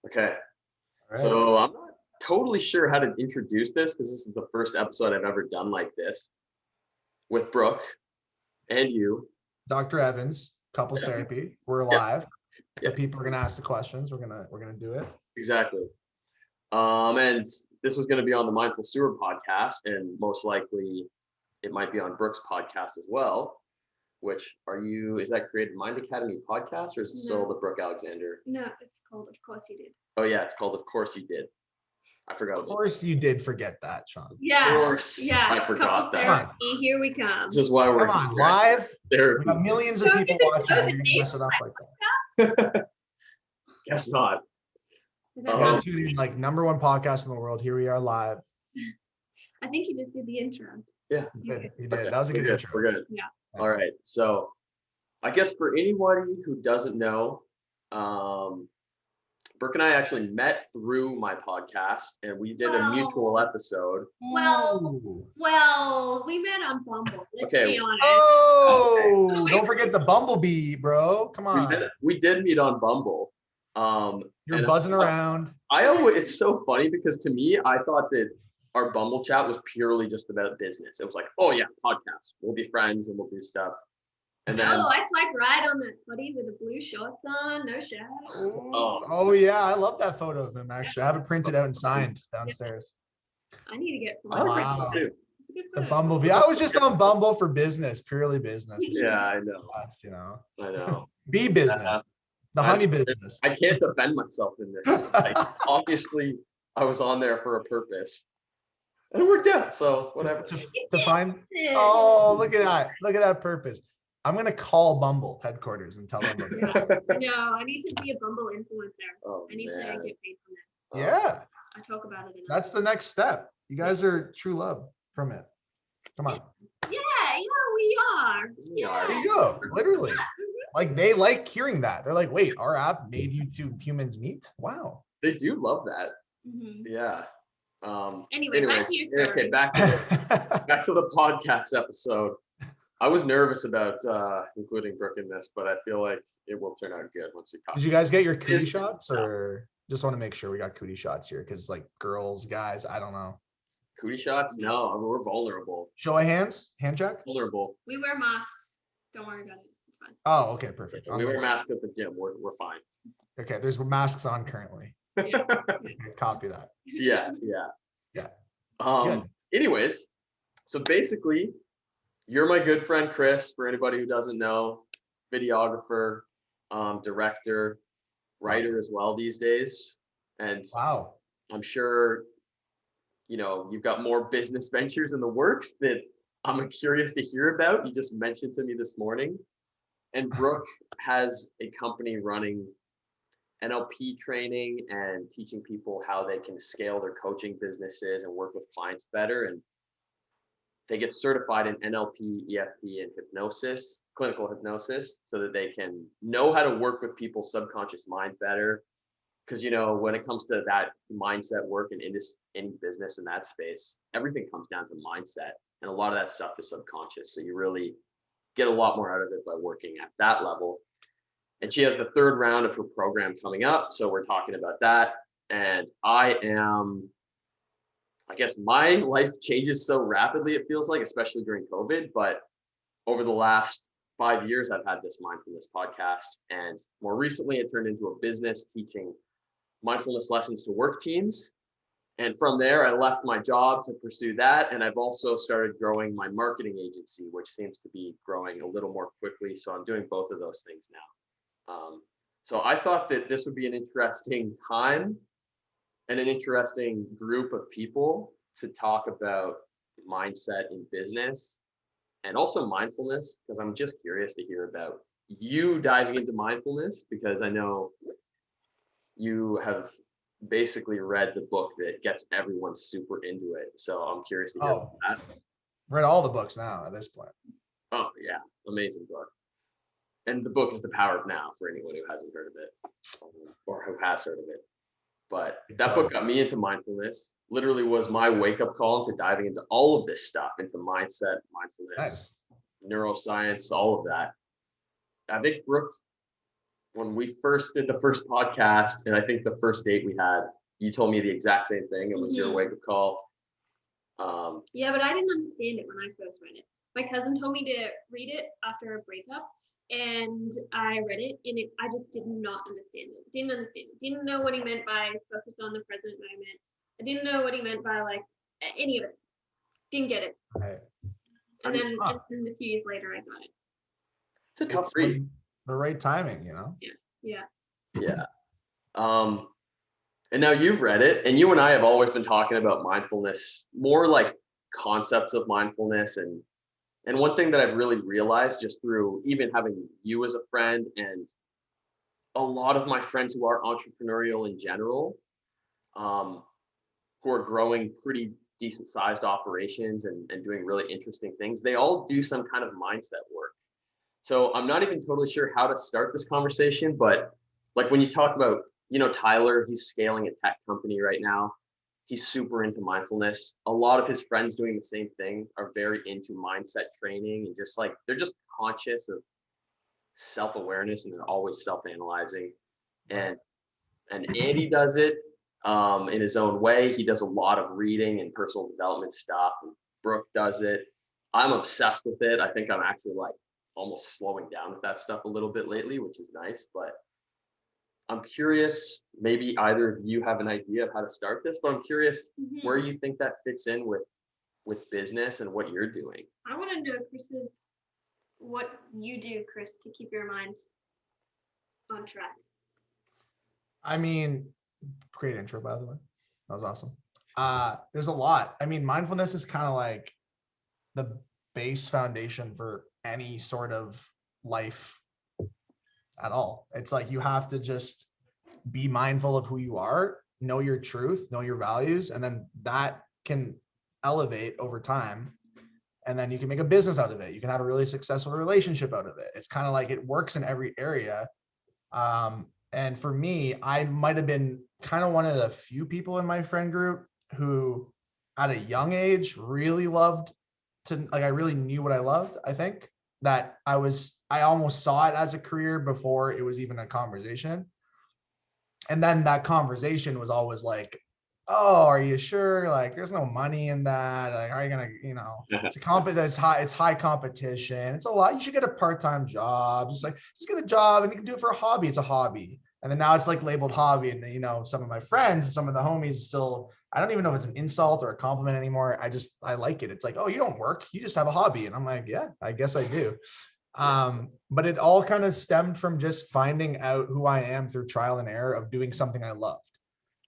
Okay. All right. So I'm not totally sure how to introduce this because this is the first episode I've ever done like this with Brooke and you. Dr. Evans, couples therapy. We're Yeah. live. Yeah. The people are gonna ask the questions. We're gonna do it. Exactly. And this is going to be on the Mindful Steward podcast, and most likely it might be on Brooke's podcast as well. Which is that Creative Mind Academy podcast, or is it still the Brooke Alexander? No, it's called Of Course You Did. Oh yeah, it's called Of Course You Did. I forgot. Of course you did forget that, Sean. Yeah. Of course, Yeah. I forgot that. Therapy, here we come. This is why we're Come on, live. We therapy. got millions of people watching. You're gonna mess it up like that. Guess not. You gotta tune in, like #1 podcast in the world. Here we are live. I think you just did the intro. Yeah, You did. Okay, That was a good intro. We're good. Yeah. All right. So, I guess for anybody who doesn't know, Brooke and I actually met through my podcast, and we did a mutual episode. Well, Ooh. we met on Bumble. Let's Okay. be honest. Oh, Okay. don't forget the Bumblebee, bro. Come on. We did meet on Bumble. You're and buzzing around. It's so funny because to me, I thought that our Bumble chat was purely just about business. It was like, oh yeah, podcast. We'll be friends and we'll do stuff. And then, I swiped right on that buddy with the blue shorts on, no shirt. Oh yeah, I love that photo of him. Actually, I have it printed out and signed downstairs. I need to get I like Wow. that too. The Bumblebee. I was just on Bumble for business, purely business. It's Yeah, I know. just, you know, I know. be business, the honey business. I can't defend myself in this. Like, obviously, I was on there for a purpose, and it worked out. So whatever. To find. Oh, look at that! Look at that purpose. I'm gonna call Bumble headquarters and tell them. No, I need to be a Bumble influencer. Oh, I need to man. get paid from that. Yeah, I talk about it enough. that's the next step. You guys are true love from it. Come on. Yeah, we are. We are. There you go. Literally. Like they like hearing that. They're like, wait, our app made you two humans meet? Wow. They do love that. Mhm. Yeah. Anyway, back to your story. okay, back to the podcast episode. I was nervous about including Brooke in this, but I feel like it will turn out good once we talk. Did you guys get your cootie shots, or just want to make sure we got cootie shots here? Because like girls, guys, I don't know. Cootie shots? No, I mean, we're vulnerable. Show of hands, hand check. Vulnerable. We wear masks. Don't worry about it. It's fine. Oh, okay, perfect. We wear masks at the gym. We're fine. Okay, there's masks on currently. Yeah. Okay, copy that. Yeah. Good. Anyways, so basically, you're my good friend Chris. For anybody who doesn't know, videographer, director, writer as well these days, and Wow. I'm sure you've got more business ventures in the works that I'm curious to hear about. You just mentioned to me this morning, and Brooke has a company running NLP training and teaching people how they can scale their coaching businesses and work with clients better. And they get certified in NLP, EFT, and hypnosis, clinical hypnosis, so that they can know how to work with people's subconscious mind better. Because, when it comes to that mindset work in any business in that space, everything comes down to mindset. And a lot of that stuff is subconscious. So you really get a lot more out of it by working at that level. And she has the 3rd round of her program coming up. So we're talking about that. And I guess my life changes so rapidly, it feels like, especially during COVID. But over the last 5 years, I've had this mindfulness podcast. And more recently, it turned into a business teaching mindfulness lessons to work teams. And from there, I left my job to pursue that. And I've also started growing my marketing agency, which seems to be growing a little more quickly. So I'm doing both of those things now. So I thought that this would be an interesting time and an interesting group of people to talk about mindset in business and also mindfulness, because I'm just curious to hear about you diving into mindfulness, because I know you have basically read the book that gets everyone super into it. So I'm curious to hear about that. Read all the books now at this point. Oh yeah, amazing book. And the book is The Power of Now for anyone who hasn't heard of it or who has heard of it. But that book got me into mindfulness, literally was my wake-up call into diving into all of this stuff, into mindset, mindfulness, neuroscience, all of that. I think Brooke when we first did the first podcast, and I think the first date we had, you told me the exact same thing. It was your wake up call. Yeah, but I didn't understand it when I first read it. My cousin told me to read it after a breakup, and I read it, and I just did not understand it. Didn't understand it. Didn't know what he meant by focus on the present moment. I didn't know what he meant by like any of it. Didn't get it. Right. And then a few years later, I got it. It's a tough read. The right timing, you know? Yeah. And now you've read it, and you and I have always been talking about mindfulness, more like concepts of mindfulness. And one thing that I've really realized just through even having you as a friend and a lot of my friends who are entrepreneurial in general, who are growing pretty decent sized operations and doing really interesting things, they all do some kind of mindset work. So I'm not even totally sure how to start this conversation, but like when you talk about, Tyler, he's scaling a tech company right now. He's super into mindfulness. A lot of his friends doing the same thing are very into mindset training and just like, they're just conscious of self-awareness and they're always self-analyzing. And Andy does it in his own way. He does a lot of reading and personal development stuff. And Brooke does it. I'm obsessed with it. I think I'm actually like almost slowing down with that stuff a little bit lately, which is nice, but I'm curious, maybe either of you have an idea of how to start this, but I'm curious where you think that fits in with business and what you're doing. I want to know, what you do, Chris, to keep your mind on track. I mean, great intro, by the way. That was awesome. There's a lot. I mean, mindfulness is kind of like the base foundation for any sort of life at all. It's like you have to just be mindful of who you are, know your truth, know your values, and then that can elevate over time. And then you can make a business out of it. You can have a really successful relationship out of it. It's kind of like it works in every area. And for me, I might have been kind of one of the few people in my friend group who at a young age really loved to, like, I really knew what I loved. I think that I almost saw it as a career before it was even a conversation. And then that conversation was always like, oh, are you sure? Like, there's no money in that. Like, are you gonna, it's high competition. It's a lot. You should get a part-time job. Just get a job and you can do it for a hobby. It's a hobby. And then now it's like labeled hobby. And some of my friends, some of the homies still, I don't even know if it's an insult or a compliment anymore. I like it. It's like, oh, you don't work. You just have a hobby. And I'm like, yeah, I guess I do. But it all kind of stemmed from just finding out who I am through trial and error of doing something I loved.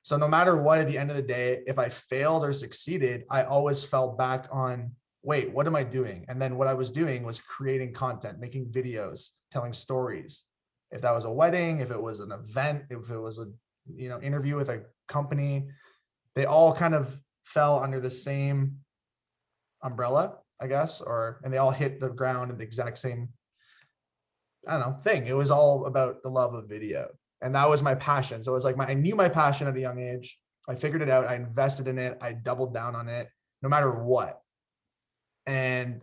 So no matter what, at the end of the day, if I failed or succeeded, I always fell back on, wait, what am I doing? And then what I was doing was creating content, making videos, telling stories. If that was a wedding, if it was an event, if it was a, interview with a company, they all kind of fell under the same umbrella, I guess, and they all hit the ground in the exact same, thing. It was all about the love of video. And that was my passion. So it was like I knew my passion at a young age. I figured it out. I invested in it. I doubled down on it no matter what. And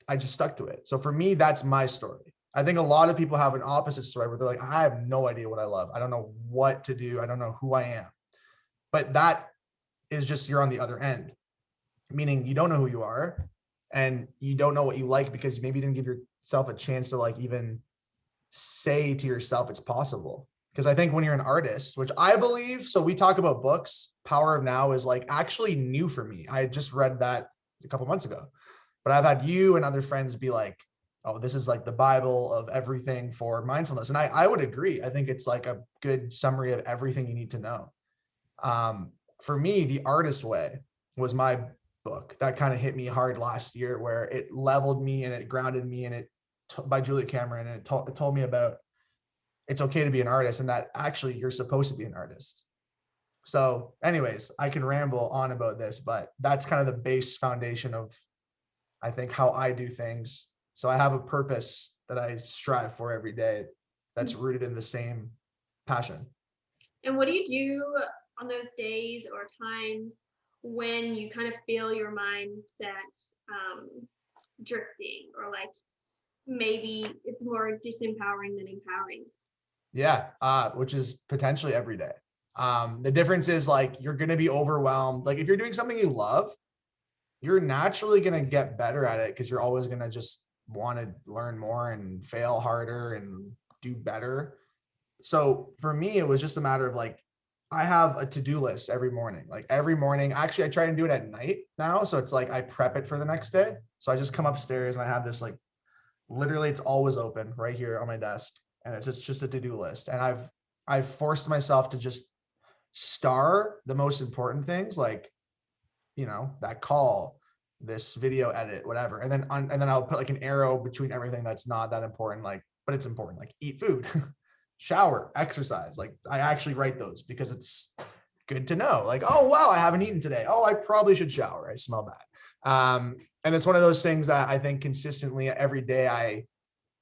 I just stuck to it. So for me, that's my story. I think a lot of people have an opposite story where they're like, I have no idea what I love. I don't know what to do. I don't know who I am. But that is just, you're on the other end, meaning you don't know who you are and you don't know what you like because maybe you didn't give yourself a chance to like even say to yourself it's possible. Because I think when you're an artist, which I believe, so we talk about books, Power of Now is like actually new for me. I just read that a couple months ago, but I've had you and other friends be like, oh, this is like the Bible of everything for mindfulness. And I would agree. I think it's like a good summary of everything you need to know. For me, The Artist Way was my book that kind of hit me hard last year, where it leveled me and it grounded me, and by Julia Cameron, and it told me about it's okay to be an artist and that actually you're supposed to be an artist. So anyways, I can ramble on about this, but that's kind of the base foundation of, I think, how I do things. So I have a purpose that I strive for every day that's rooted in the same passion. And what do you do on those days or times when you kind of feel your mindset drifting, or like maybe it's more disempowering than empowering? Yeah. Which is potentially every day. The difference is like, you're going to be overwhelmed. Like if you're doing something you love, you're naturally going to get better at it because you're always going to just want to learn more and fail harder and do better. So for me, it was just a matter of like, I have a to-do list every morning. Like every morning, actually, I try and do it at night now. So it's like I prep it for the next day. So I just come upstairs and I have this like, literally it's always open right here on my desk. And it's just a to-do list. And I've forced myself to just star the most important things, like, that call, this video edit, whatever. And then I'll put like an arrow between everything that's not that important, like, but it's important, like eat food, shower, exercise. Like I actually write those because it's good to know, like, oh, wow, I haven't eaten today. Oh, I probably should shower. I smell bad. And it's one of those things that I think consistently every day I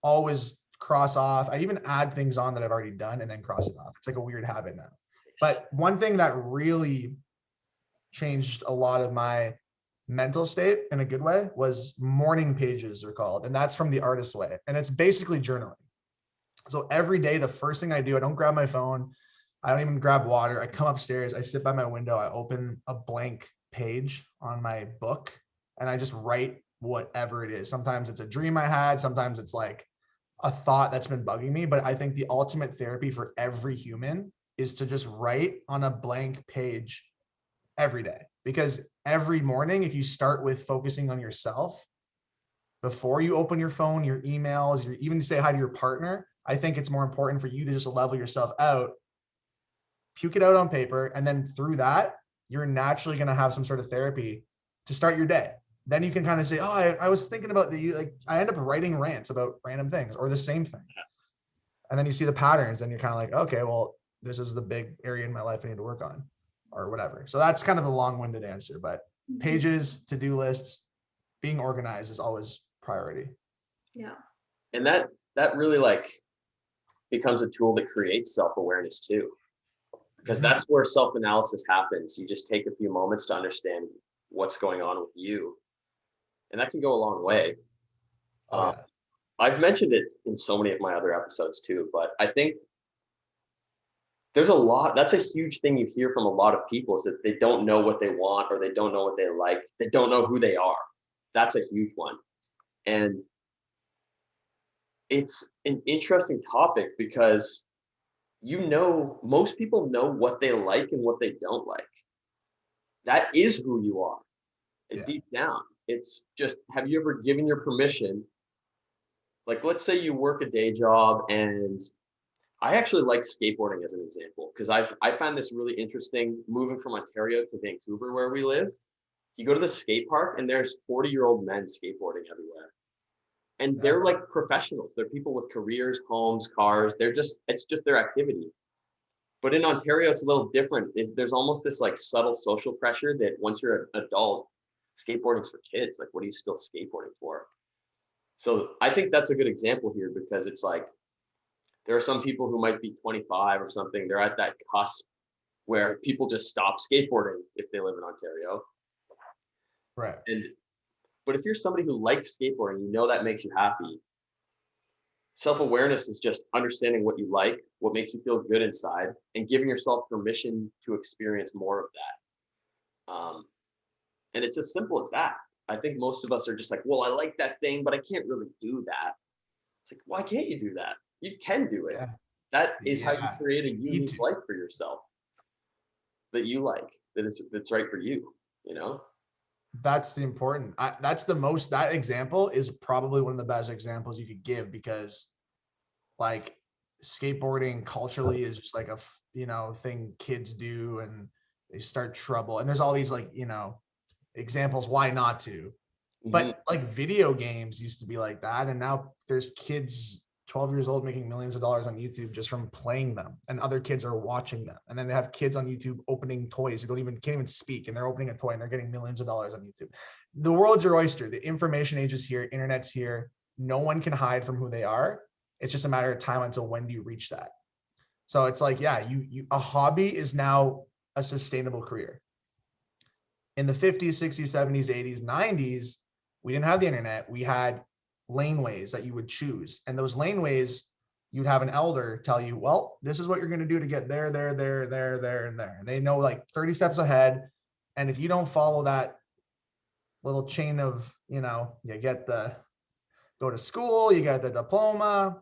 always cross off. I even add things on that I've already done and then cross it off. It's like a weird habit now. But one thing that really changed a lot of my mental state in a good way was morning pages are called. And that's from The Artist Way. And it's basically journaling. So every day, the first thing I do, I don't grab my phone. I don't even grab water. I come upstairs, I sit by my window, I open a blank page on my book and I just write whatever it is. Sometimes it's a dream I had. Sometimes it's like a thought that's been bugging me. But I think the ultimate therapy for every human is to just write on a blank page every day. Because every morning, if you start with focusing on yourself before you open your phone, your emails, you even say hi to your partner, I think it's more important for you to just level yourself out, puke it out on paper. And then through that, you're naturally going to have some sort of therapy to start your day. Then you can kind of say, oh, I was thinking about like I end up writing rants about random things or the same thing. And then you see the patterns and you're kind of like, okay, well, this is the big area in my life I need to work on or whatever. So that's kind of the long-winded answer, but pages, to-do lists, being organized is always priority. Yeah. And that really like becomes a tool that creates self-awareness too, because that's where self-analysis happens. You just take a few moments to understand what's going on with you, and that can go a long way. I've mentioned it in so many of my other episodes too, but I think there's a lot, that's a huge thing you hear from a lot of people, is that they don't know what they want, or they don't know what they like. They don't know who they are. That's a huge one. And it's an interesting topic because most people know what they like and what they don't like. That is who you are. Deep down. It's just, have you ever given your permission? Like, let's say you work a day job, and I actually like skateboarding as an example, because I found this really interesting moving from Ontario to Vancouver where we live. You go to the skate park and there's 40-year-old men skateboarding everywhere. And they're like professionals. They're people with careers, homes, cars. It's just their activity. But in Ontario, it's a little different. There's almost this like subtle social pressure that once you're an adult, skateboarding's for kids. Like, what are you still skateboarding for? So I think that's a good example here, because it's like, there are some people who might be 25 or something. They're at that cusp where people just stop skateboarding if they live in Ontario. Right. But if you're somebody who likes skateboarding, that makes you happy. Self-awareness is just understanding what you like, what makes you feel good inside, and giving yourself permission to experience more of that. And it's as simple as that. I think most of us are just like, well, I like that thing, but I can't really do that. It's like, why can't you do that? You can do it. Yeah. That is how you create a unique life for yourself that you like, that's right for you, That's the important. That example is probably one of the best examples you could give, because like skateboarding culturally is just like a, thing kids do, and they start trouble. And there's all these like, examples why not to. But like video games used to be like that. And now there's kids 12 years old making millions of dollars on YouTube just from playing them, and other kids are watching them. And then they have kids on YouTube opening toys who can't even speak, and they're opening a toy and they're getting millions of dollars on YouTube. The world's your oyster. The information age is here. Internet's here. No one can hide from who they are. It's just a matter of time until when do you reach that. So it's like, a hobby is now a sustainable career. In the 50s, 60s, 70s, 80s, 90s, we didn't have the internet. We had laneways that you would choose. And those laneways you'd have an elder tell you, well, this is what you're going to do to get there, there, there, there, there, and there. And they know like 30 steps ahead. And if you don't follow that little chain of, you go to school, you get the diploma,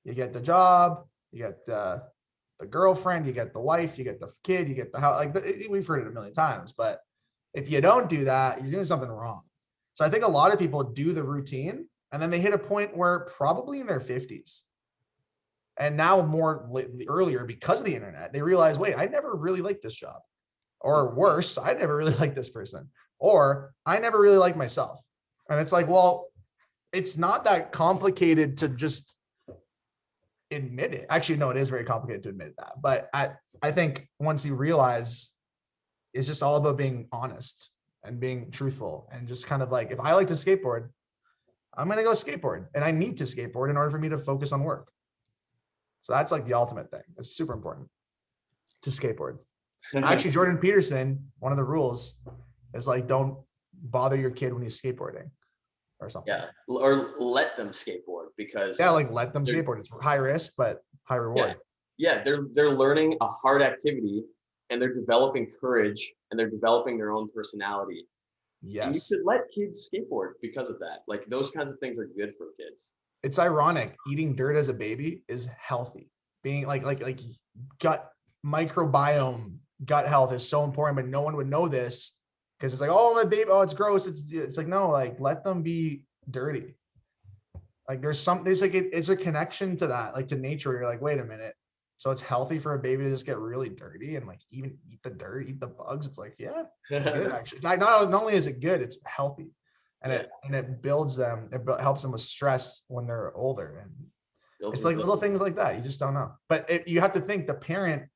you get the job, you get the girlfriend, you get the wife, you get the kid, you get the house. Like we've heard it a million times, but if you don't do that, you're doing something wrong. So I think a lot of people do the routine and then they hit a point where probably in their 50s and now earlier because of the internet, they realize, wait, I never really liked this job, or worse, I never really liked this person, or I never really liked myself. And it's like, well, it's not that complicated to just admit it. Actually, no, it is very complicated to admit that. But I think once you realize it's just all about being honest and being truthful and just kind of like, if I like to skateboard, I'm going to go skateboard, and I need to skateboard in order for me to focus on work. So that's like the ultimate thing. It's super important to skateboard. Actually, Jordan Peterson, one of the rules is like, don't bother your kid when he's skateboarding or something. Yeah. Or let them skateboard, because like let them skateboard. It's high risk, but high reward. Yeah. They're learning a hard activity, and they're developing courage, and they're developing their own personality. Yes. And you should let kids skateboard because of that. Like those kinds of things are good for kids. It's ironic. Eating dirt as a baby is healthy. Being like gut microbiome, gut health is so important, but no one would know this because it's like, oh, my baby, oh, it's gross. It's like, no, like let them be dirty. Like there's a connection to that, like to nature. You're like, wait a minute. So it's healthy for a baby to just get really dirty and like even eat the dirt, eat the bugs. It's like, yeah, it's good actually. It's like, not only is it good, it's healthy. And it builds them. It helps them with stress when they're older, and it's like little things like that. You just don't know. But you have to think the parent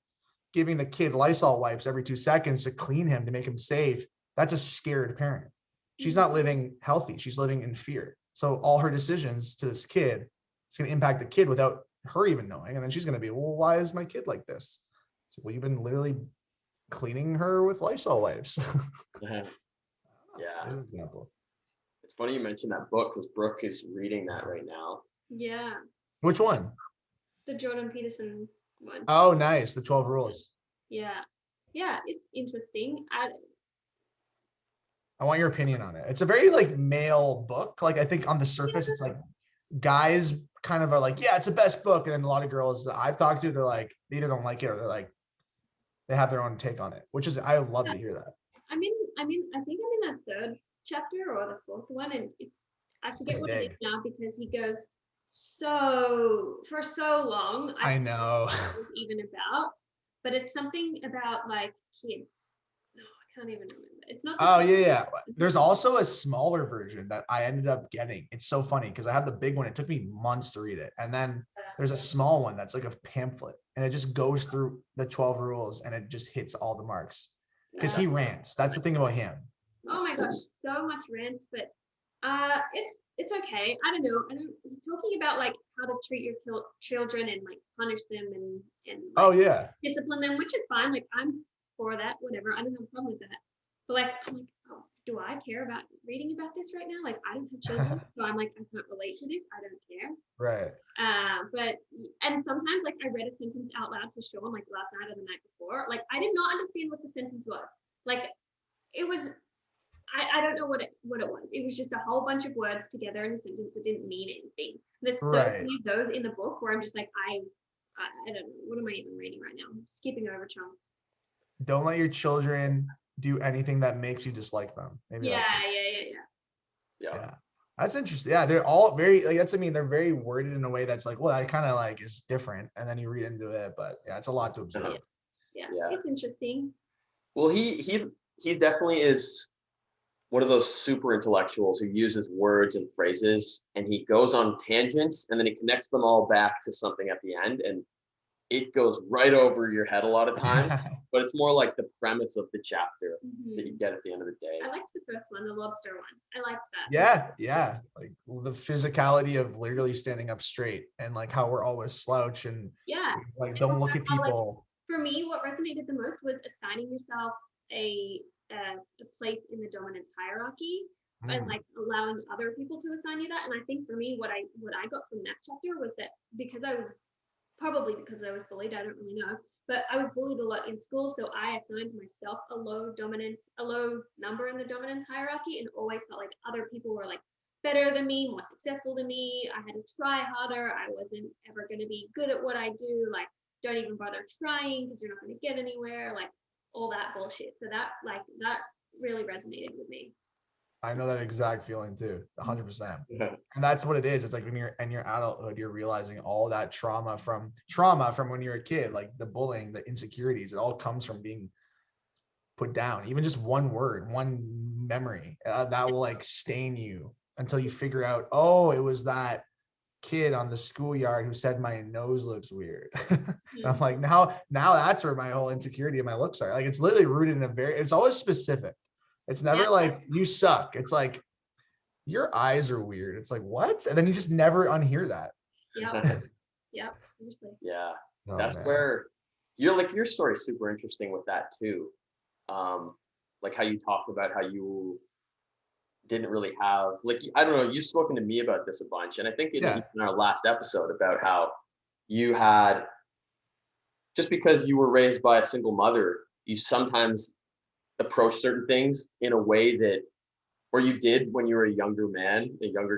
giving the kid Lysol wipes every 2 seconds to clean him to make him safe. That's a scared parent. She's not living healthy. She's living in fear. So all her decisions to this kid, it's going to impact the kid without her even knowing. And then she's going to be, well, why is my kid like this? So, well, you've been literally cleaning her with Lysol wipes. Yeah. As an example. It's funny you mentioned that book because Brooke is reading that right now. Yeah. Which one? The Jordan Peterson one. Oh, nice. The 12 Rules. Yeah. Yeah, it's interesting. I want your opinion on it. It's a very like male book. Like I think on the surface, it's like guys kind of are like, yeah, it's the best book. And then a lot of girls that I've talked to, they're like, they either don't like it or they're like, they have their own take on it, which is, I love to hear that. I think I'm in that third chapter or the fourth one, and I forget what it is now because he goes for so long. I know. What it was even about, but it's something about like kids. No, I can't even remember. It's not. Oh yeah. There's also a smaller version that I ended up getting. It's so funny because I have the big one. It took me months to read it, and then there's a small one that's like a pamphlet, and it just goes through the 12 rules, and it just hits all the marks because he rants. That's the thing about him. Oh my gosh, so much rants, but it's okay. I don't know. He's talking about like how to treat your children and like punish them and like, discipline them, which is fine. Like I'm for that, whatever. I don't have a problem with that. But like I'm like, oh, do I care about reading about this right now? Like I don't have children, so I'm like, I can't relate to this. I don't care. Right. And sometimes like I read a sentence out loud to Sean like last night or the night before. Like I did not understand what the sentence was. Like it was. I don't know what it was. It was just a whole bunch of words together in a sentence that didn't mean anything. There's so many of those in the book where I'm just like, I don't know. What am I even reading right now? I'm skipping over chunks. Don't let your children do anything that makes you dislike them. Maybe yeah. That's interesting. Yeah, they're all very like they're very worded in a way that's like, well, that kind of like is different. And then you read into it, but yeah, it's a lot to observe. Yeah. It's interesting. Well, he definitely is one of those super intellectuals who uses words and phrases, and he goes on tangents and then he connects them all back to something at the end, and it goes right over your head a lot of time. But it's more like the premise of the chapter that you get at the end of the day. I liked the first one, the lobster one. I liked that. Yeah. Like the physicality of literally standing up straight and like how we're always slouch and like don't look at people. Like, for me, what resonated the most was assigning yourself a place in the dominance hierarchy and like allowing other people to assign you that. And I think for me, what I got from that chapter was that because I was probably because I was bullied, I don't really know, but I was bullied a lot in school, so I assigned myself a low number in the dominance hierarchy, and always felt like other people were like better than me, more successful than me. I had to try harder. I wasn't ever going to be good at what I do. Like, don't even bother trying because you're not going to get anywhere. Like, all that bullshit. So that really resonated with me. I know that exact feeling too, 100%. Yeah. And that's what it is. It's like when you're in your adulthood, you're realizing all that trauma from when you're a kid, like the bullying, the insecurities, it all comes from being put down. Even just one word, one memory that will like stain you until you figure out, oh, it was that kid on the schoolyard who said my nose looks weird. And I'm like, now that's where my whole insecurity of my looks are. Like, it's literally rooted in it's always specific. It's never like you suck. It's like your eyes are weird. It's like, what? And then you just never unhear that. Yeah. Yeah. Seriously. Yeah. Oh, That's man. where you're like, your story's super interesting with that too. Like how you talked about how you didn't really have, like, I don't know, you've spoken to me about this a bunch. And I think in our last episode about how you had, just because you were raised by a single mother, you sometimes approach certain things in a way that, or you did when you were a younger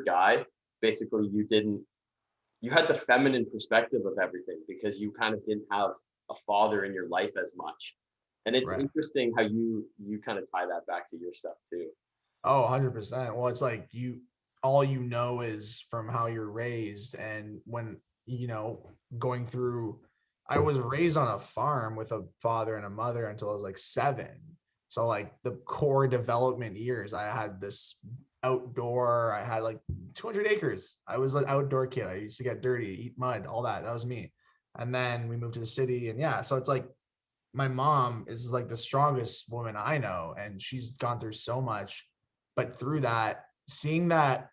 guy, basically you had the feminine perspective of everything because you kind of didn't have a father in your life as much. And it's interesting how you kind of tie that back to your stuff too. Oh, 100%. Well, it's like all you know is from how you're raised. And when, going through, I was raised on a farm with a father and a mother until I was like 7. So like the core development years, I had this outdoor, I had like 200 acres. I was an outdoor kid. I used to get dirty, eat mud, all that. That was me. And then we moved to the city, and so it's like my mom is like the strongest woman I know, and she's gone through so much. But through that, seeing that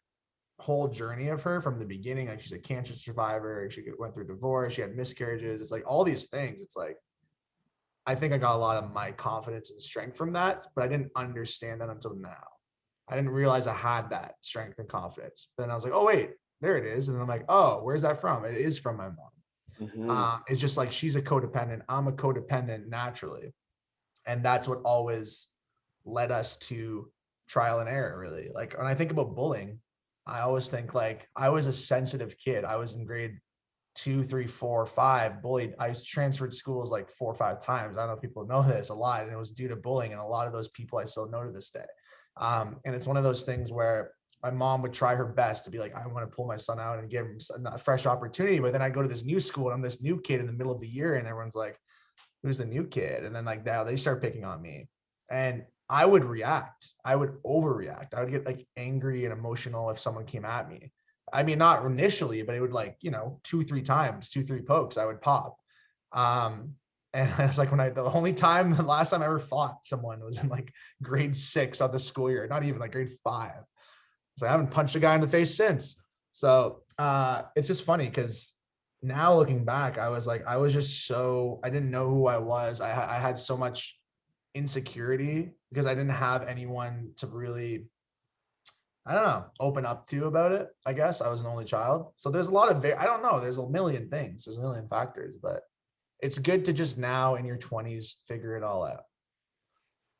whole journey of her from the beginning, like she's a cancer survivor, she went through divorce, she had miscarriages. It's like all these things. It's like, I think I got a lot of my confidence and strength from that, but I didn't understand that until now. I didn't realize I had that strength and confidence. But then I was like, oh, wait, there it is. And I'm like, oh, where's that from? It is from my mom. Mm-hmm. It's just like, she's a codependent. I'm a codependent naturally. And that's what always led us to trial and error, really. Like, when I think about bullying, I always think like I was a sensitive kid. I was in grade 2, 3, 4, 5 bullied. I transferred schools like 4 or 5 times. I don't know if people know this a lot, and it was due to bullying. And a lot of those people I still know to this day. And it's one of those things where my mom would try her best to be like, I want to pull my son out and give him a fresh opportunity. But then I go to this new school and I'm this new kid in the middle of the year, and everyone's like, who's the new kid? And then like now they start picking on me, and I would react. I would overreact. I would get like angry and emotional if someone came at me. I mean, not initially, but it would like, 2, 3 times, 2, 3 pokes, I would pop. And it's like the last time I ever fought someone was in like grade 6 of the school year, not even like grade 5. So I haven't punched a guy in the face since. So it's just funny because now looking back, I was just I didn't know who I was. I had so much insecurity because I didn't have anyone to really, I don't know, open up to about it. I guess I was an only child. So there's a lot of, I don't know, there's a million things, there's a million factors, but it's good to just now in your 20s, figure it all out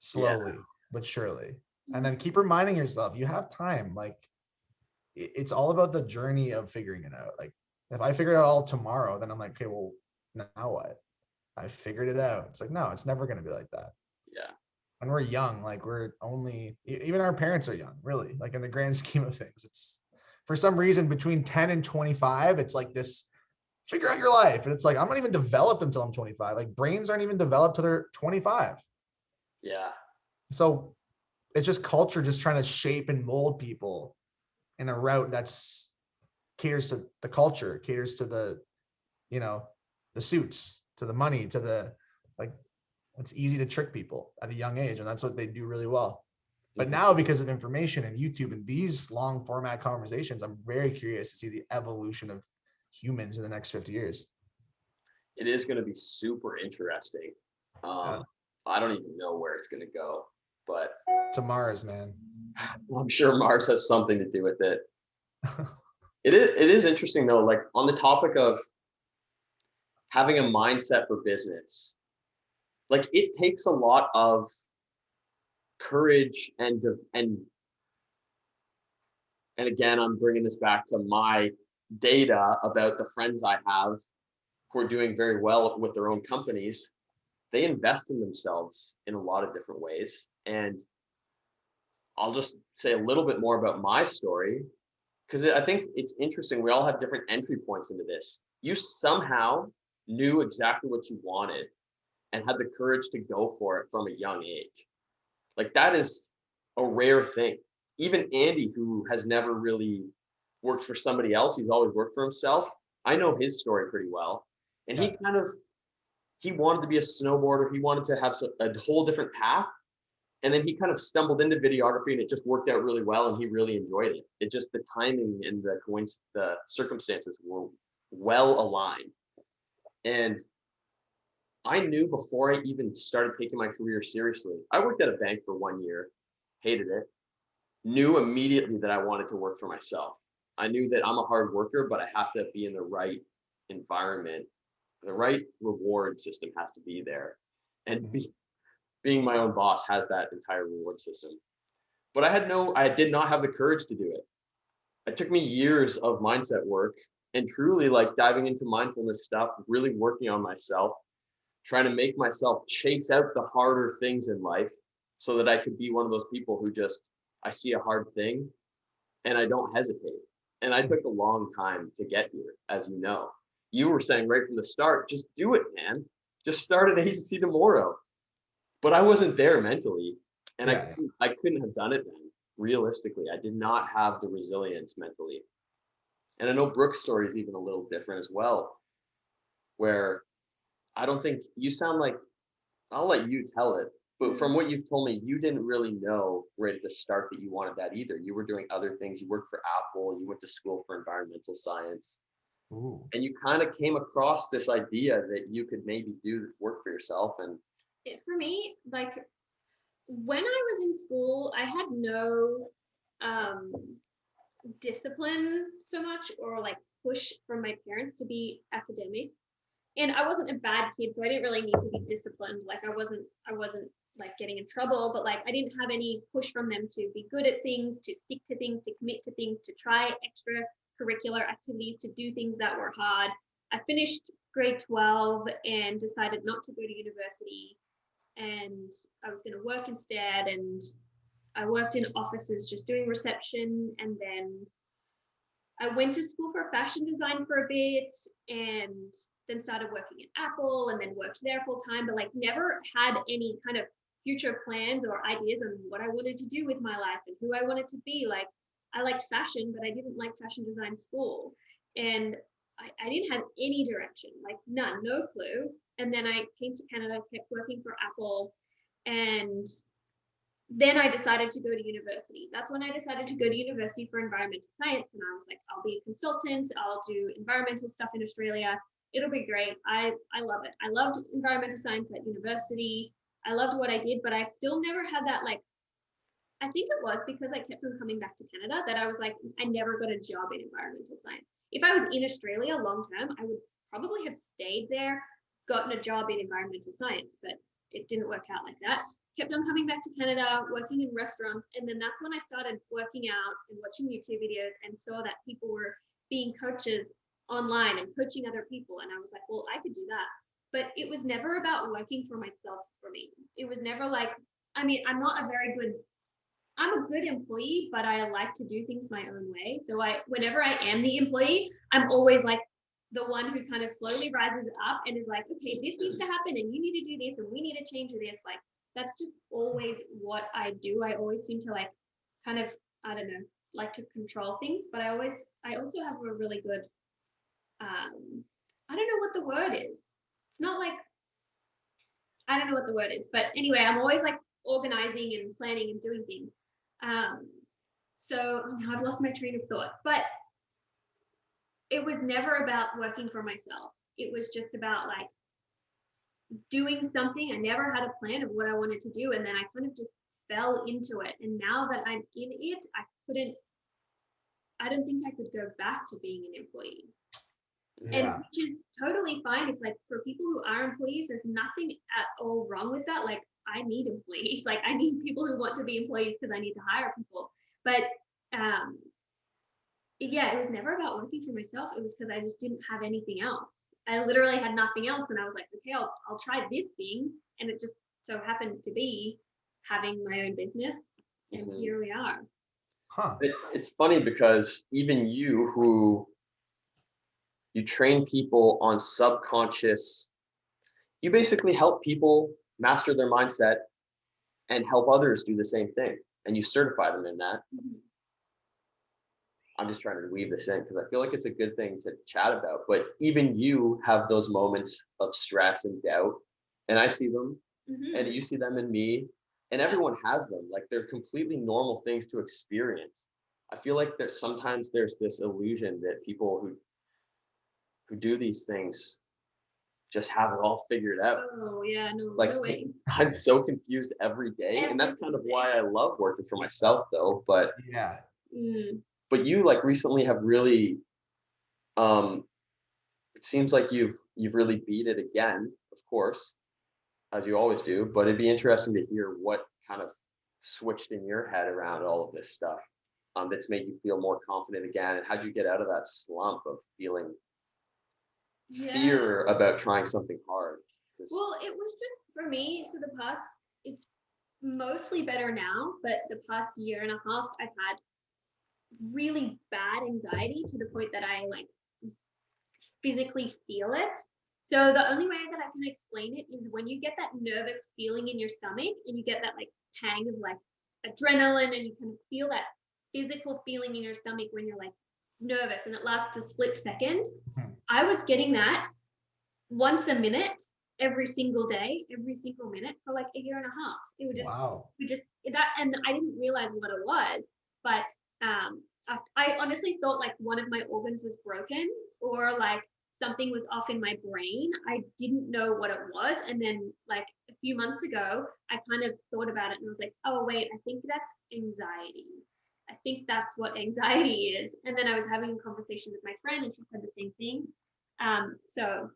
slowly, but surely. And then keep reminding yourself, you have time. Like it's all about the journey of figuring it out. Like if I figure it out all tomorrow, then I'm like, okay, well, now what? I figured it out. It's like, no, it's never going to be like that. Yeah. When we're young, like we're only, even our parents are young, really, like in the grand scheme of things. It's for some reason between 10 and 25, it's like this, figure out your life. And it's like, I'm not even developed until I'm 25. Like brains aren't even developed till they're 25. Yeah. So it's just culture just trying to shape and mold people in a route that's caters to the culture, caters to the, the suits, to the money, to the, like, it's easy to trick people at a young age. And that's what they do really well. But now because of information and YouTube and these long format conversations, I'm very curious to see the evolution of humans in the next 50 years. It is going to be super interesting. I don't even know where it's going to go, but to Mars, man. I'm sure Mars has something to do with it. It is interesting though, like on the topic of having a mindset for business, like it takes a lot of courage and again, I'm bringing this back to my data about the friends I have who are doing very well with their own companies. They invest in themselves in a lot of different ways. And I'll just say a little bit more about my story because I think it's interesting. We all have different entry points into this. You somehow knew exactly what you wanted and had the courage to go for it from a young age. Like that is a rare thing. Even Andy, who has never really worked for somebody else, he's always worked for himself. I know his story pretty well. And Yeah. he wanted to be a snowboarder. He wanted to have a whole different path. And then he kind of stumbled into videography and it just worked out really well and he really enjoyed it. It just, the timing and the circumstances were well aligned. And I knew before I even started taking my career seriously, I worked at a bank for 1 year, hated it, knew immediately that I wanted to work for myself. I knew that I'm a hard worker, but I have to be in the right environment. The right reward system has to be there. And being my own boss has that entire reward system. But I did not have the courage to do it. It took me years of mindset work and truly like diving into mindfulness stuff, really working on myself, trying to make myself chase out the harder things in life so that I could be one of those people who just, I see a hard thing and I don't hesitate. And I took a long time to get here, as you know. You were saying right from the start, just do it, man. Just start an agency tomorrow. But I wasn't there mentally. And I couldn't have done it then. Realistically, I did not have the resilience mentally. And I know Brooke's story is even a little different as well, where I don't think you sound like, I'll let you tell it. But from what you've told me, you didn't really know right at the start that you wanted that either. You were doing other things. You worked for Apple. You went to school for environmental science. Ooh. And you kind of came across this idea that you could maybe do this work for yourself. And for me, like when I was in school, I had no discipline so much or like push from my parents to be academic. And I wasn't a bad kid, so I didn't really need to be disciplined. Like I wasn't like getting in trouble, but like I didn't have any push from them to be good at things, to stick to things, to commit to things, to try extracurricular activities, to do things that were hard. I finished grade 12 and decided not to go to university, and I was going to work instead. And I worked in offices just doing reception, and then I went to school for fashion design for a bit, and then started working at Apple and then worked there full time, but like never had any kind of future plans or ideas on what I wanted to do with my life and who I wanted to be. Like I liked fashion, but I didn't like fashion design school. And I didn't have any direction, like none, no clue. And then I came to Canada, kept working for Apple, and then I decided to go to university. That's when I decided to go to university for environmental science. And I was like, I'll be a consultant. I'll do environmental stuff in Australia. It'll be great. I love it. I loved environmental science at university. I loved what I did, but I still never had that, like, I think it was because I kept on coming back to Canada that I was like, I never got a job in environmental science. If I was in Australia long term, I would probably have stayed there, gotten a job in environmental science, but it didn't work out like that. Kept on coming back to Canada, working in restaurants. And then that's when I started working out and watching YouTube videos and saw that people were being coaches online and coaching other people. And I was like, well, I could do that. But it was never about working for myself for me. It was never like, I mean, I'm a good employee, but I like to do things my own way. So whenever I am the employee, I'm always like the one who kind of slowly rises up and is like, okay, this needs to happen and you need to do this and we need to change this. Like, that's just always what I do. I always seem to like kind of, I don't know, like to control things, but I also have a really good, I don't know what the word is. It's not like, I don't know what the word is, but anyway, I'm always like organizing and planning and doing things. So now I've lost my train of thought, but it was never about working for myself. It was just about like doing something. I never had a plan of what I wanted to do. And then I kind of just fell into it. And now that I'm in it, I don't think I could go back to being an employee. And Yeah. which is totally fine. It's like for people who are employees, there's nothing at all wrong with that. Like I need employees, like I need people who want to be employees because I need to hire people. But yeah, it was never about working for myself. It was because I just didn't have anything else. I literally had nothing else. And I was like, okay, I'll try this thing. And it just so happened to be having my own business. And here we are. Huh. It's funny because even you train people on subconscious, you basically help people master their mindset and help others do the same thing. And you certify them in that. Mhm. I'm just trying to weave this in because I feel like it's a good thing to chat about. But even you have those moments of stress and doubt. And I see them, and you see them in me, and everyone has them. Like they're completely normal things to experience. I feel like sometimes there's this illusion that people who do these things just have it all figured out. Oh yeah, no, Like no way. I'm so confused every day, and that's kind of why I love working for myself, though. But Yeah. but you like recently have really, it seems like you've really beat it again, of course, as you always do. But it'd be interesting to hear what kind of switched in your head around all of this stuff, that's made you feel more confident again. And how'd you get out of that slump of feeling fear about trying something hard? Well, it was just for me. So it's mostly better now, but the past year and a half, I've had really bad anxiety to the point that I like physically feel it. So the only way that I can explain it is when you get that nervous feeling in your stomach and you get that like pang of like adrenaline and you can feel that physical feeling in your stomach when you're like nervous and it lasts a split second. I was getting that once a minute, every single day, every single minute for like a year and a half. It would just, we just that, and I didn't realize what it was, but I honestly thought like one of my organs was broken or like something was off in my brain. I didn't know what it was. And then like a few months ago, I kind of thought about it and I was like, oh, wait, I think that's anxiety. I think that's what anxiety is. And then I was having a conversation with my friend and she said the same thing. So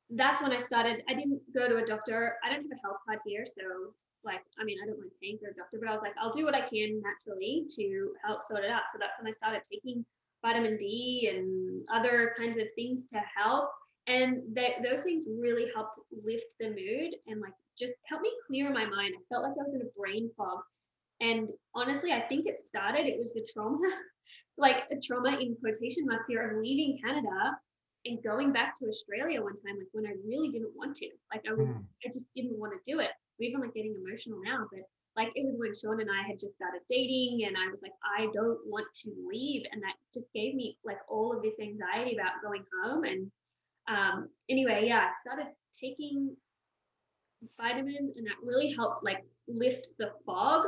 that's when I started. I didn't go to a doctor. I don't have a health card here. So like, I mean, I don't mind paying for a doctor, but I was like, I'll do what I can naturally to help sort it out. So that's when I started taking vitamin D and other kinds of things to help. And those things really helped lift the mood and like just help me clear my mind. I felt like I was in a brain fog. And honestly, I think it was the trauma, like a trauma in quotation marks here of leaving Canada and going back to Australia one time, like when I really didn't want to. Like I just didn't want to do it. I'm even like getting emotional now, but like it was when Sean and I had just started dating and I was like, I don't want to leave. And that just gave me like all of this anxiety about going home. And anyway, yeah, I started taking vitamins and that really helped like lift the fog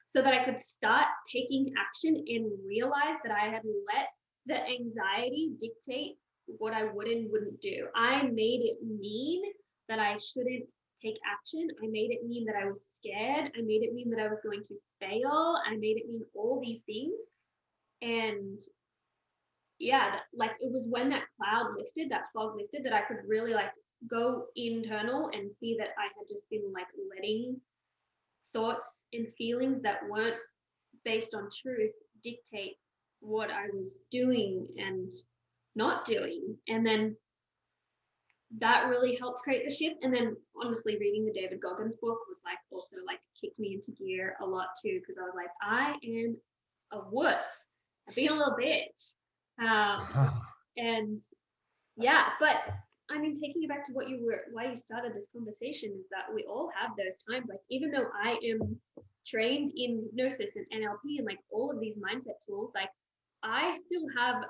so that I could start taking action and realize that I had let the anxiety dictate what I would and wouldn't do. I made it mean that I shouldn't take action. I made it mean that I was scared. I made it mean that I was going to fail. I made it mean all these things. And yeah, like it was when that cloud lifted, that fog lifted, that I could really like go internal and see that I had just been like letting thoughts and feelings that weren't based on truth dictate what I was doing and not doing. And then that really helped create the shift. And then honestly, reading the David Goggins book was like also like kicked me into gear a lot too, because I was like, I am a wuss. I've been a little bitch. And yeah, but I mean, taking it back to why you started this conversation is that we all have those times. Like, even though I am trained in hypnosis and NLP and like all of these mindset tools, like I still have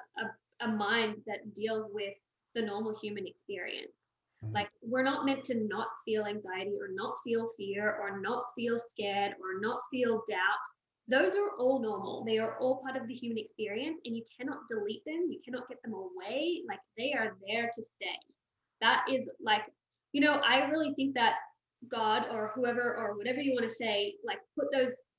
a mind that deals with the normal human experience. Like we're not meant to not feel anxiety or not feel fear or not feel scared or not feel doubt. Those are all normal. They are all part of the human experience and you cannot delete them. You cannot get them away. Like they are there to stay. That is like, I really think that God or whoever or whatever you want to say, like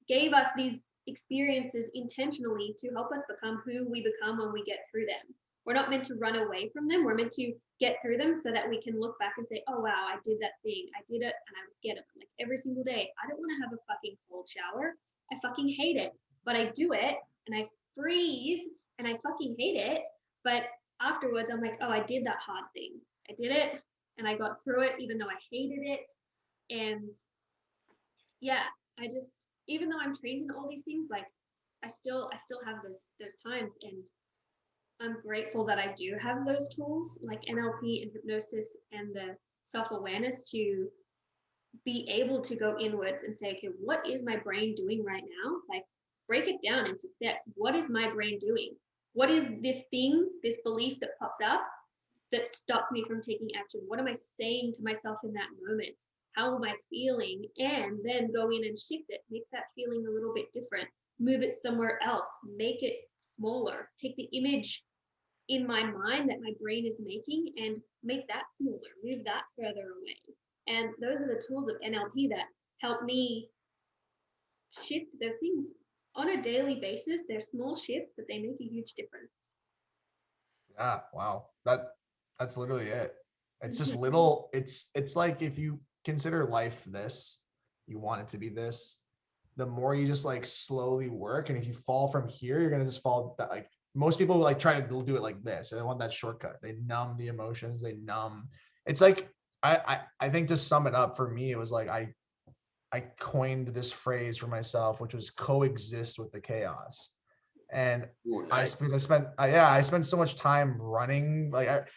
gave us these experiences intentionally to help us become who we become when we get through them. We're not meant to run away from them. We're meant to get through them so that we can look back and say, oh, wow, I did that thing. I did it and I was scared of it. Like every single day, I don't want to have a fucking cold shower. I fucking hate it. But I do it and I freeze and I fucking hate it. But afterwards, I'm like, oh, I did that hard thing. I did it and I got through it even though I hated it. And yeah, I just, even though I'm trained in all these things, like I still have those times, and I'm grateful that I do have those tools like NLP and hypnosis and the self-awareness to be able to go inwards and say, okay, what is my brain doing right now? Like break it down into steps. What is my brain doing? What is this thing, this belief that pops up that stops me from taking action? What am I saying to myself in that moment? How am I feeling? And then go in and shift it, make that feeling a little bit different, move it somewhere else, make it smaller, take the image in my mind that my brain is making and make that smaller, move that further away. And those are the tools of NLP that help me shift those things on a daily basis. They're small shifts, but they make a huge difference. Yeah, wow. That's literally it. It's just little, it's like if you consider life this, you want it to be this, the more you just like slowly work. And if you fall from here, you're gonna just fall back. Like most people like try to do it like this, and they want that shortcut. They numb the emotions, they numb. It's like I think to sum it up for me, it was like I coined this phrase for myself, which was coexist with the chaos. And Ooh, nice. I spent so much time running,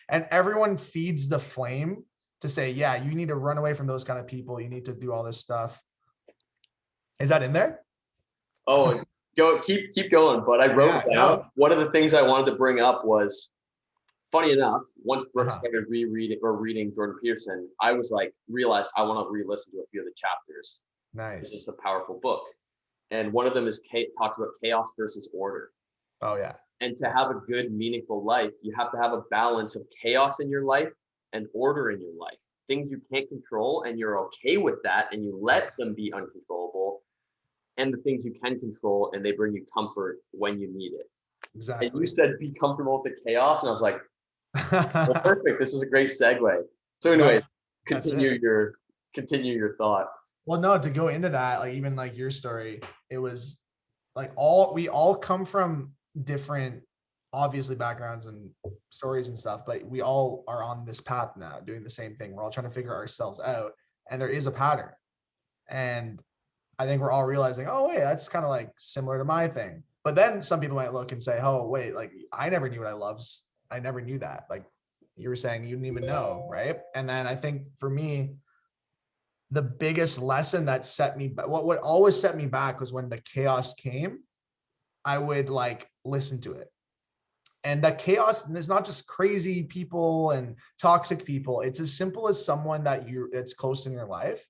and everyone feeds the flame to say, yeah, you need to run away from those kind of people. You need to do all this stuff. Is that in there? Oh, keep going. But I wrote down one of the things I wanted to bring up was, funny enough, once Brooke started reading Jordan Peterson, I was like, realized I want to re-listen to a few of the chapters. Nice. It's a powerful book. And one of them is talks about chaos versus order. Oh yeah. And to have a good, meaningful life, you have to have a balance of chaos in your life and order in your life. Things you can't control, and you're okay with that, and you let them be uncontrollable. And the things you can control, and they bring you comfort when you need it. Exactly. And you said be comfortable with the chaos, and I was like, well, perfect. This is a great segue. So anyways, continue your thought. Well, no, to go into that, like even like your story, it was like we all come from different, obviously, backgrounds and stories and stuff, but we all are on this path now doing the same thing. We're all trying to figure ourselves out, and there is a pattern. And I think we're all realizing, oh wait, that's kind of like similar to my thing. But then some people might look and say, oh wait, like I never knew what I loved. I never knew that. Like you were saying, you didn't even know, right? And then I think for me, the biggest lesson that set me back, what always set me back, was when the chaos came, I would like listen to it. And that chaos, and it's not just crazy people and toxic people. It's as simple as someone that's close in your life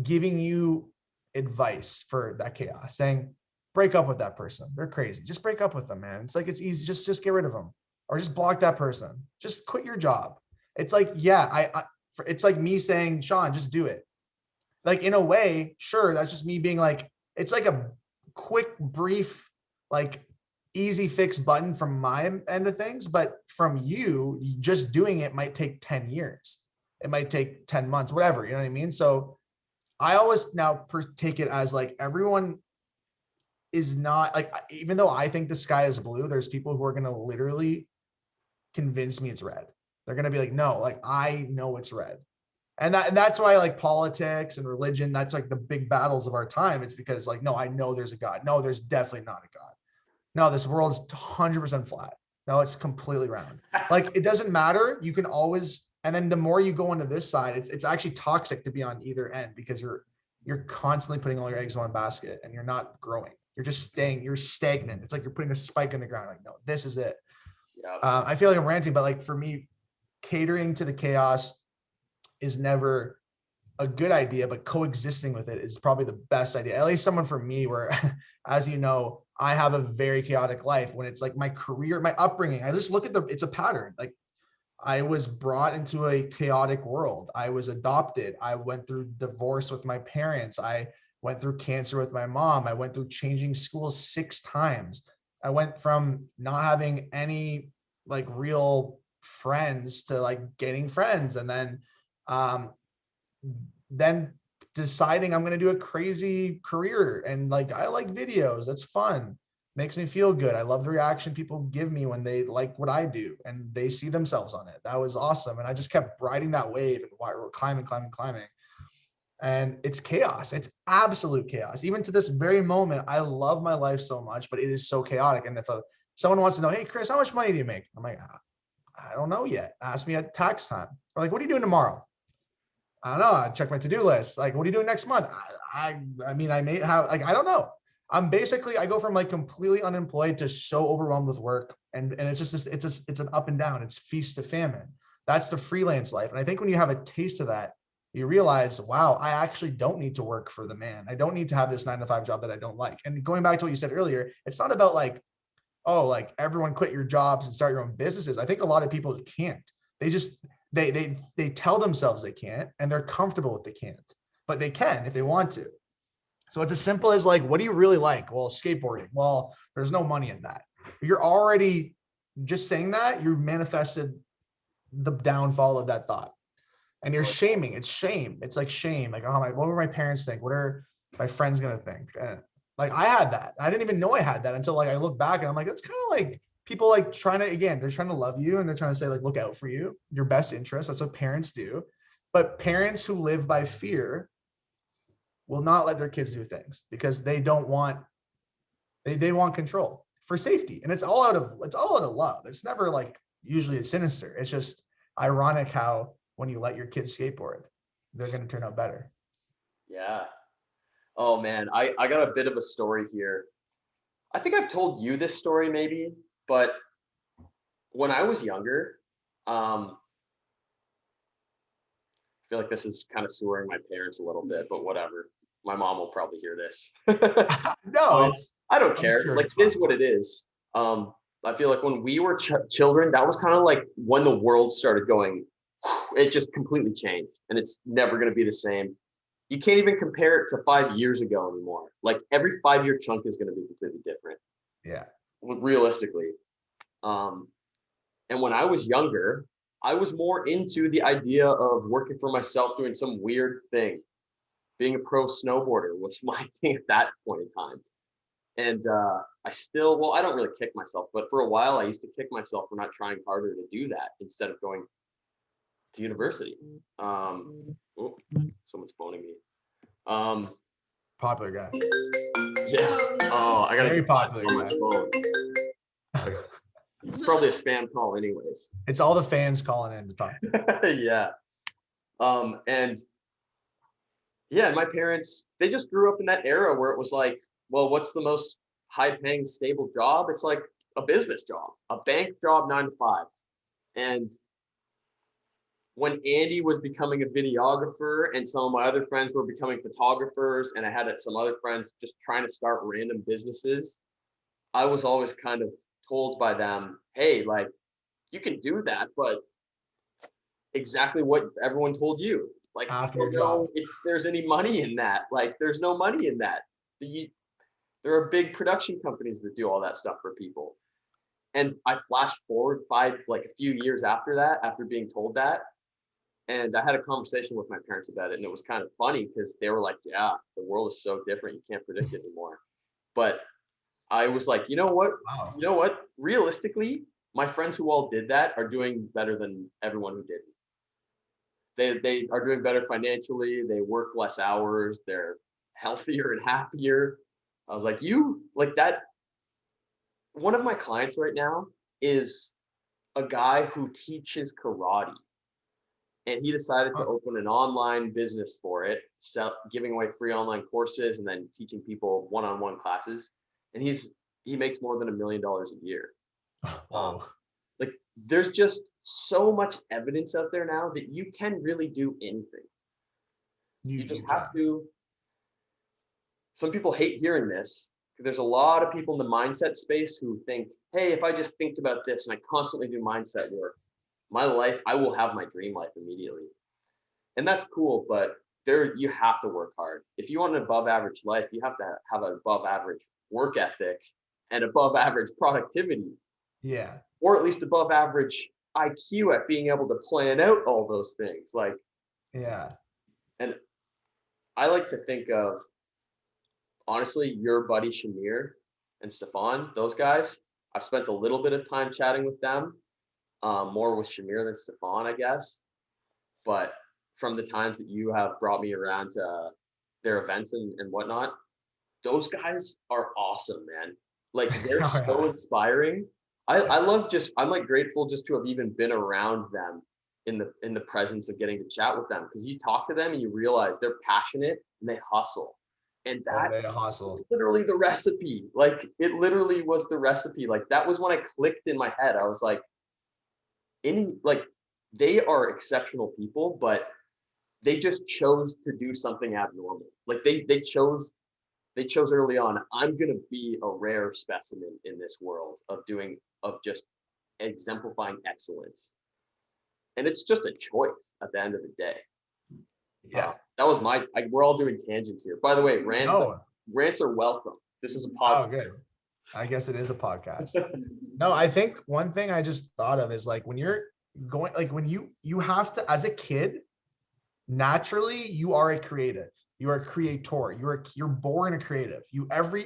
giving you advice for that chaos, saying, break up with that person. They're crazy. Just break up with them, man. It's like, it's easy. Just get rid of them, or just block that person. Just quit your job. It's like, yeah, it's like me saying, Sean, just do it. Like in a way, sure, that's just me being like, it's like a quick, brief, like easy fix button from my end of things. But from you, just doing it might take 10 years. It might take 10 months, whatever, you know what I mean? So I always now take it as like, everyone is not like, even though I think the sky is blue, there's people who are going to literally convince me it's red. They're going to be like, no, like I know it's red. And that's why like politics and religion, that's like the big battles of our time. It's because like, no, I know there's a God. No, there's definitely not a God. No, this world is 100% flat. No, it's completely round. Like it doesn't matter. You can always, and then the more you go into this side, it's actually toxic to be on either end, because you're constantly putting all your eggs in one basket and you're not growing. You're just you're stagnant. It's like you're putting a spike in the ground. Like, no, this is it. Yeah. I feel like I'm ranting, but like for me, catering to the chaos is never a good idea, but coexisting with it is probably the best idea. At least someone for me, where, as you know, I have a very chaotic life. When it's like my career, my upbringing, I just look at it's a pattern. Like I was brought into a chaotic world. I was adopted. I went through divorce with my parents. I went through cancer with my mom. I went through changing schools 6 times. I went from not having any like real friends to like gaining friends. And then deciding I'm going to do a crazy career. And like, I like videos. That's fun. Makes me feel good. I love the reaction people give me when they like what I do and they see themselves on it. That was awesome. And I just kept riding that wave and we're climbing. And it's chaos. It's absolute chaos. Even to this very moment, I love my life so much, but it is so chaotic. And if someone wants to know, hey, Chris, how much money do you make? I'm like, I don't know yet. Ask me at tax time. Or like, what are you doing tomorrow? I don't know. I check my to-do list. Like, what are you doing next month? I mean, I may have, like, I don't know. I go from like completely unemployed to so overwhelmed with work. And it's just it's an up and down. It's feast to famine. That's the freelance life. And I think when you have a taste of that, you realize, wow, I actually don't need to work for the man. I don't need to have this 9-to-5 job that I don't like. And going back to what you said earlier, it's not about like, oh, like everyone quit your jobs and start your own businesses. I think a lot of people can't. They just, they tell themselves they can't, and they're comfortable with they can't, but they can if they want to. So it's as simple as like, what do you really like? Well, skateboarding. Well, there's no money in that. You're already just saying that, you've manifested the downfall of that thought. And you're shaming. It's shame. It's like shame. Like, oh, what will my parents think? What are my friends going to think? And like, I had that. I didn't even know I had that until like I look back and I'm like, it's kind of like people like trying to, again, they're trying to love you and they're trying to say like, look out for you, your best interest. That's what parents do. But parents who live by fear will not let their kids do things because they don't want, they want control for safety. And it's all out of love. It's never like usually it's sinister. It's just ironic how when you let your kids skateboard, they're going to turn out better. Yeah. Oh man, I got a bit of a story here. I think I've told you this story maybe, but when I was younger, I feel like this is kind of sewering my parents a little bit, but whatever. My mom will probably hear this. No, I don't care. Sure, like it is what it is. I feel like when we were children, that was kind of like when the world started going, it just completely changed and it's never going to be the same. You can't even compare it to 5 years ago anymore. Like every 5-year chunk is going to be completely different. Yeah. Realistically. And when I was younger, I was more into the idea of working for myself, doing some weird thing. Being a pro snowboarder was my thing at that point in time. And I don't really kick myself, but for a while I used to kick myself for not trying harder to do that instead of going to university. Someone's phoning me. Popular guy. Yeah. Oh, I gotta Very get popular on my phone. It's probably a spam call anyways. It's all the fans calling in to talk to. Yeah. And my parents, they just grew up in that era where it was like, well, what's the most high-paying, stable job? It's like a business job, a bank job, 9 to 5. And when Andy was becoming a videographer and some of my other friends were becoming photographers and I had some other friends just trying to start random businesses, I was always kind of told by them, hey, like, you can do that, but exactly what everyone told you. Like, I don't know if there's any money in that. Like, there's no money in that. There are big production companies that do all that stuff for people. And I flashed forward a few years after that, after being told that. And I had a conversation with my parents about it. And it was kind of funny because they were like, yeah, the world is so different. You can't predict it anymore. But I was like, you know what? Wow. You know what? Realistically, my friends who all did that are doing better than everyone who didn't. They are doing better financially. They work less hours. They're healthier and happier. I was like, you like that. One of my clients right now is a guy who teaches karate. And he decided to open an online business for it, giving away free online courses and then teaching people one-on-one classes. And he makes more than $1 million a year. Like there's just so much evidence out there now that you can really do anything. You just have to. Some people hate hearing this. There's a lot of people in the mindset space who think, hey, if I just think about this and I constantly do mindset work, my life, I will have my dream life immediately. And that's cool, but you have to work hard. If you want an above average life, you have to have an above average work ethic and above average productivity. Yeah. or at least above average IQ at being able to plan out all those things. Like, yeah. And I like to think of, honestly, your buddy Shamir and Stefan, those guys, I've spent a little bit of time chatting with them, more with Shamir than Stefan, I guess. But from the times that you have brought me around to their events and whatnot, those guys are awesome, man. Like, they're so inspiring. I love I'm like grateful just to have even been around them in the presence of getting to chat with them, because you talk to them and you realize they're passionate and they hustle. And They hustle. literally the recipe. Like, it literally was the recipe. Like, that was when I clicked in my head. I was like, they are exceptional people, but they just chose to do something abnormal. Like, they chose early on, I'm gonna be a rare specimen in this world of just exemplifying excellence. And it's just a choice at the end of the day. Yeah. That was we're all doing tangents here. By the way, rants are welcome. This is a podcast. Oh, good. I guess it is a podcast. No, I think one thing I just thought of is like when you're going, like when you have to, as a kid, naturally you are a creative. You are a creator. You're born a creative.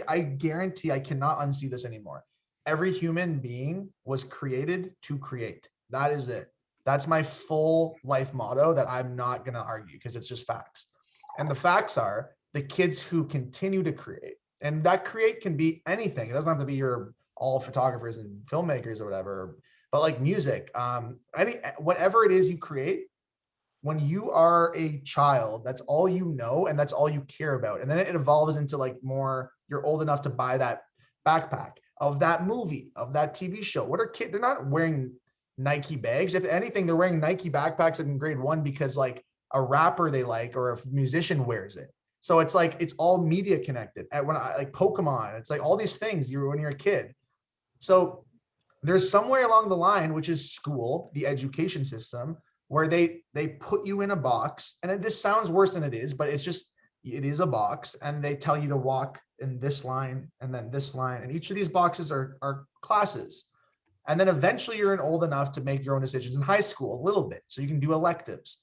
I guarantee I cannot unsee this anymore. Every human being was created to create. That is it. That's my full life motto that I'm not going to argue, because it's just facts. And the facts are the kids who continue to create, and that create can be anything. It doesn't have to be all photographers and filmmakers or whatever, but like music, whatever it is you create. When you are a child, that's all you know and that's all you care about. And then it evolves into like more, you're old enough to buy that backpack of that movie, of that TV show. What are kids? They're not wearing Nike bags. If anything, they're wearing Nike backpacks in grade 1 because like a rapper they like or a musician wears it. So it's like, it's all media connected. Like Pokemon, it's like all these things when you're a kid. So there's somewhere along the line, which is school, the education system, where they put you in a box, and this sounds worse than it is, but it is a box, and they tell you to walk in this line and then this line, and each of these boxes are classes. And then eventually you're old enough to make your own decisions in high school a little bit, so you can do electives.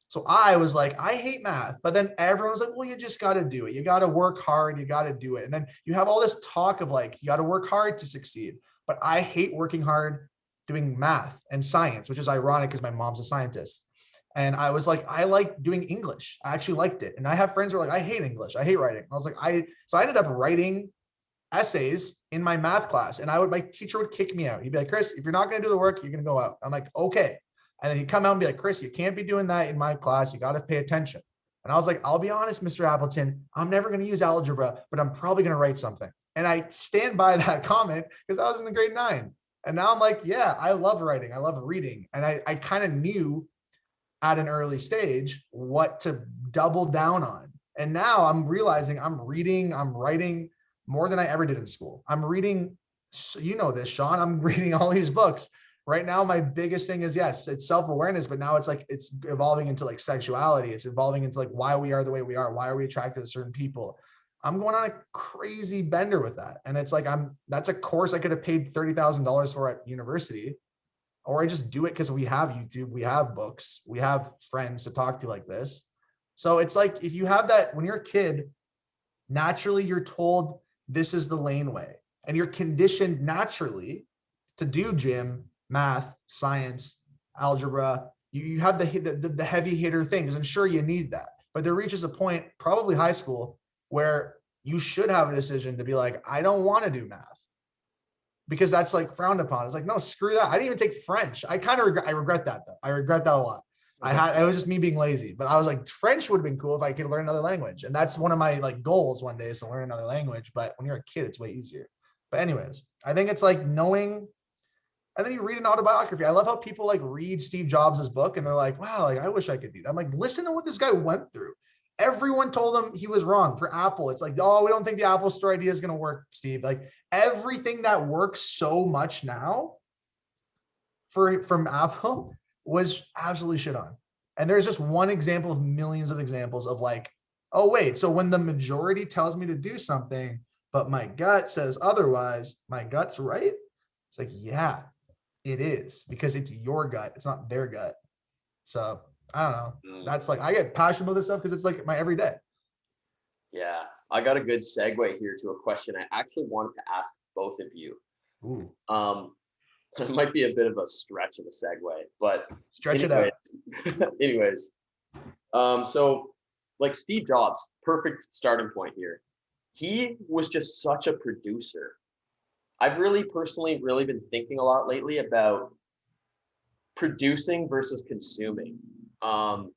So I was like, I hate math, but then everyone was like, well, you just got to do it. You got to work hard. You got to do it. And then you have all this talk of like, you got to work hard to succeed. But I hate working hard doing math and science, which is ironic because my mom's a scientist. And I was like, I like doing English. I actually liked it. And I have friends who are like, I hate English. I hate writing. I was like, so I ended up writing essays in my math class, and my teacher would kick me out. He'd be like, Chris, if you're not going to do the work, you're going to go out. I'm like, okay. And then he'd come out and be like, Chris, you can't be doing that in my class. You got to pay attention. And I was like, I'll be honest, Mr. Appleton, I'm never going to use algebra, but I'm probably going to write something. And I stand by that comment because I was in the grade 9. And now I'm like, yeah, I love writing. I love reading. And I kind of knew at an early stage what to double down on. And now I'm realizing I'm writing more than I ever did in school. I'm reading, you know this, Sean, I'm reading all these books. Right now, my biggest thing is, yes, it's self-awareness, but now it's like, it's evolving into like sexuality. It's evolving into like why we are the way we are. Why are we attracted to certain people? I'm going on a crazy bender with that. And it's like, that's a course I could have paid $30,000 for at university, or I just do it because we have YouTube, we have books, we have friends to talk to like this. So it's like, if you have that, when you're a kid, naturally you're told this is the lane way, and you're conditioned naturally to do gym, math, science, algebra. You have the heavy hitter things, and sure, you need that. But there reaches a point, probably high school, where you should have a decision to be like, I don't want to do math, because that's like frowned upon. It's like, no, screw that. I didn't even take French. I regret that though. I regret that a lot. It was just me being lazy, but I was like, French would have been cool if I could learn another language. And that's one of my like goals one day, is to learn another language. But when you're a kid, it's way easier. But anyways, I think it's like knowing, and then you read an autobiography. I love how people like read Steve Jobs' book and they're like, wow, like I wish I could do that. I'm like, listen to what this guy went through. Everyone told him he was wrong. For Apple, it's like, oh, we don't think the Apple Store idea is going to work, Steve. Like everything that works so much now from Apple was absolutely shit on. And there's just one example of millions of examples of like, oh, wait, so when the majority tells me to do something, but my gut says otherwise, my gut's right. It's like, yeah. it is, because it's your gut. It's not their gut. So I don't know. That's like, I get passionate about this stuff because it's like my everyday. Yeah. I got a good segue here to a question I actually wanted to ask both of you. Ooh. It might be a bit of a stretch of a segue, but Stretch it out. Anyways, so like Steve Jobs, perfect starting point here. He was just such a producer. I've personally been thinking a lot lately about producing versus consuming, and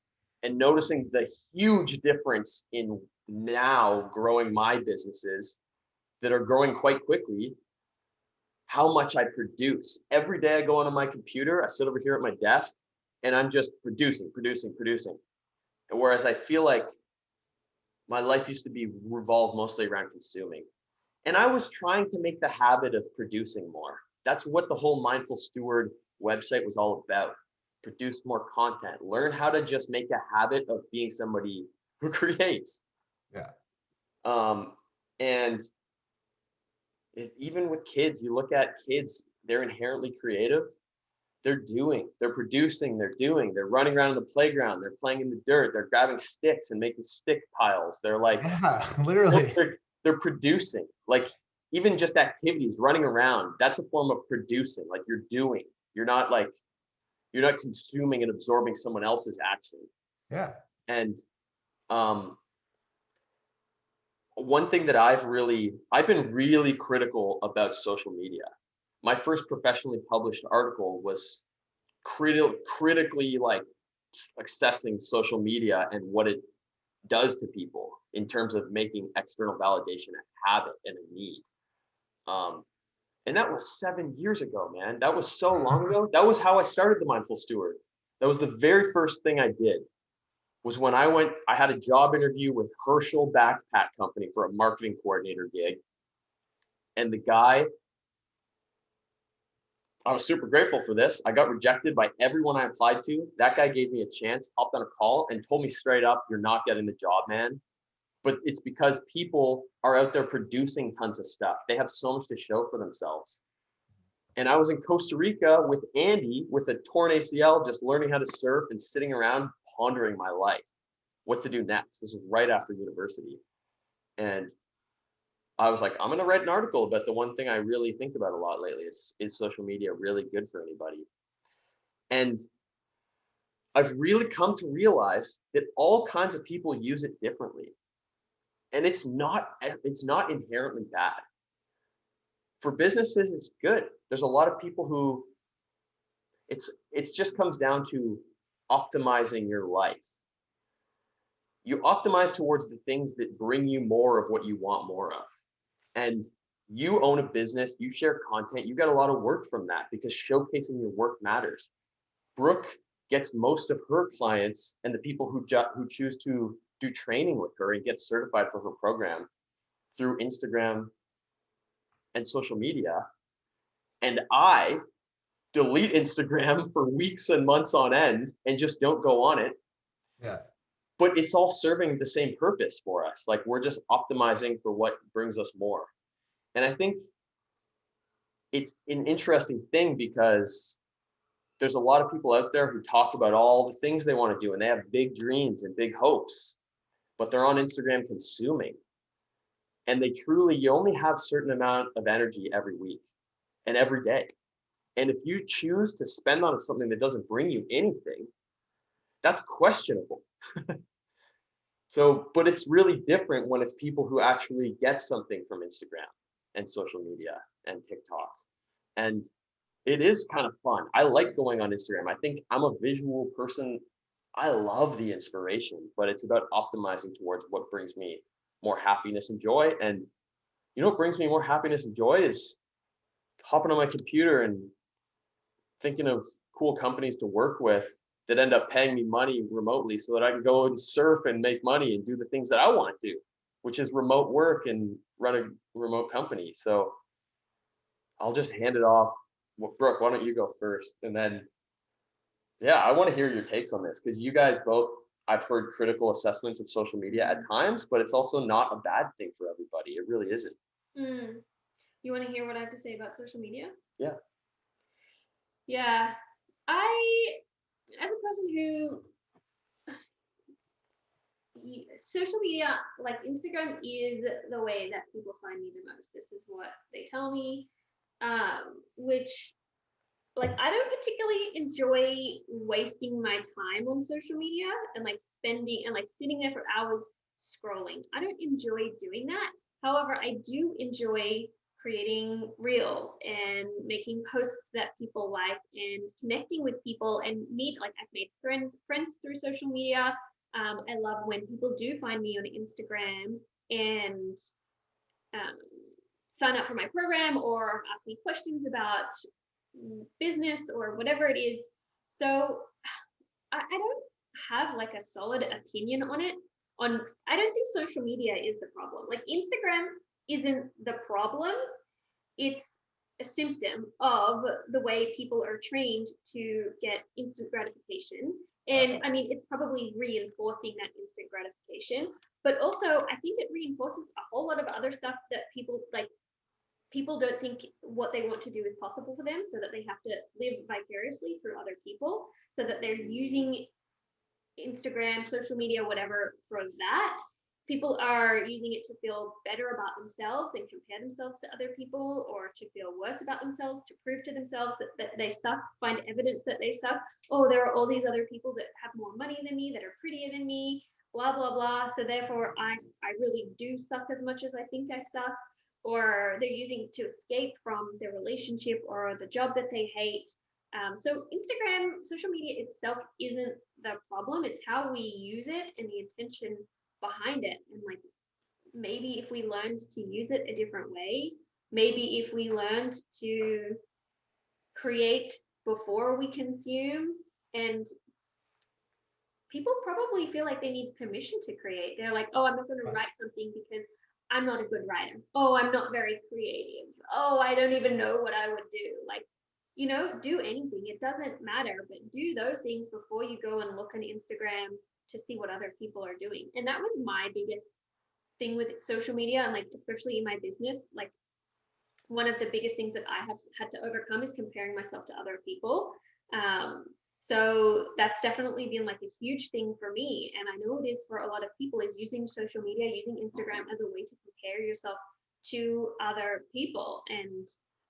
noticing the huge difference in now growing my businesses that are growing quite quickly, how much I produce. Every day I go onto my computer, I sit over here at my desk, and I'm just producing. And whereas I feel like my life used to be revolved mostly around consuming. And I was trying to make the habit of producing more. That's what the whole Mindful Steward website was all about. Produce more content, learn how to just make a habit of being somebody who creates. Yeah. And even with kids, you look at kids, they're inherently creative. They're producing, they're running around in the playground, they're playing in the dirt, they're grabbing sticks and making stick piles. They're like, yeah, literally. They're producing, like even just activities, running around. That's a form of producing. Like you're doing, you're not consuming and absorbing someone else's action. Yeah. And one thing that I've been really critical about social media. My first professionally published article was critically like assessing social media and what it does to people in terms of making external validation a habit and a need. And that was 7 years ago, man. That was so long ago. That was how I started the Mindful Steward. That was the very first thing I did. Was when I had a job interview with Herschel Backpack Company for a marketing coordinator gig. And the guy, I was super grateful for this. I got rejected by everyone I applied to. That guy gave me a chance, hopped on a call and told me straight up, you're not getting the job, man. But it's because people are out there producing tons of stuff. They have so much to show for themselves. And I was in Costa Rica with Andy with a torn ACL, just learning how to surf and sitting around pondering my life, what to do next. This was right after university. And I was like, I'm going to write an article about the one thing I really think about a lot lately. Is social media really good for anybody? And I've really come to realize that all kinds of people use it differently. And it's not inherently bad. For businesses, it's good. There's a lot of people who it just comes down to optimizing your life. You optimize towards the things that bring you more of what you want more of. And you own a business, you share content, you get a lot of work from that because showcasing your work matters. Brooke gets most of her clients and the people who choose to do training with her and get certified for her program through Instagram and social media. And I delete Instagram for weeks and months on end and just don't go on it. Yeah. But it's all serving the same purpose for us. Like we're just optimizing for what brings us more. And I think it's an interesting thing because there's a lot of people out there who talk about all the things they want to do and they have big dreams and big hopes, but they're on Instagram consuming. And you only have a certain amount of energy every week and every day. And if you choose to spend on something that doesn't bring you anything, that's questionable. But it's really different when it's people who actually get something from Instagram and social media and TikTok. And it is kind of fun. I like going on Instagram. I think I'm a visual person. I love the inspiration, but it's about optimizing towards what brings me more happiness and joy. And you know what brings me more happiness and joy is hopping on my computer and thinking of cool companies to work with that end up paying me money remotely so that I can go and surf and make money and do the things that I want to do, which is remote work and run a remote company. So I'll just hand it off. Well, Brooke, why don't you go first? And then, yeah, I want to hear your takes on this because you guys both, I've heard critical assessments of social media at times, but it's also not a bad thing for everybody. It really isn't. You want to hear what I have to say about social media? Yeah. Yeah. As a person who, social media, like Instagram is the way that people find me the most. This is what they tell me. Which, like, I don't particularly enjoy wasting my time on social media and like spending and like sitting there for hours scrolling. I don't enjoy doing that. However, I do enjoy creating reels and making posts that people like and connecting with people and meet, like I've made friends through social media. I love when people do find me on Instagram and um, sign up for my program or ask me questions about business or whatever it is. So I don't have like a solid opinion on it. I don't think social media is the problem. Like Instagram isn't the problem. It's a symptom of the way people are trained to get instant gratification. And I mean, it's probably reinforcing that instant gratification, but also I think it reinforces a whole lot of other stuff that people don't think what they want to do is possible for them, so that they have to live vicariously through other people, so that they're using Instagram, social media, whatever, for that. People are using it to feel better about themselves and compare themselves to other people, or to feel worse about themselves, to prove to themselves that they suck, find evidence that they suck. Oh, there are all these other people that have more money than me, that are prettier than me, blah, blah, blah. So therefore, I really do suck as much as I think I suck. Or they're using it to escape from their relationship or the job that they hate. So Instagram, social media itself isn't the problem. It's how we use it and the intention behind it. And like, maybe if we learned to use it a different way, maybe if we learned to create before we consume, and people probably feel like they need permission to create. They're like, oh, I'm not going to write something because I'm not a good writer. Oh, I'm not very creative. Oh, I don't even know what I would do. Like, do anything. It doesn't matter, but do those things before you go and look on Instagram to see what other people are doing. And that was my biggest thing with social media, and like, especially in my business, like one of the biggest things that I have had to overcome is comparing myself to other people. So that's definitely been like a huge thing for me. And I know it is for a lot of people, is using social media, using Instagram as a way to compare yourself to other people. And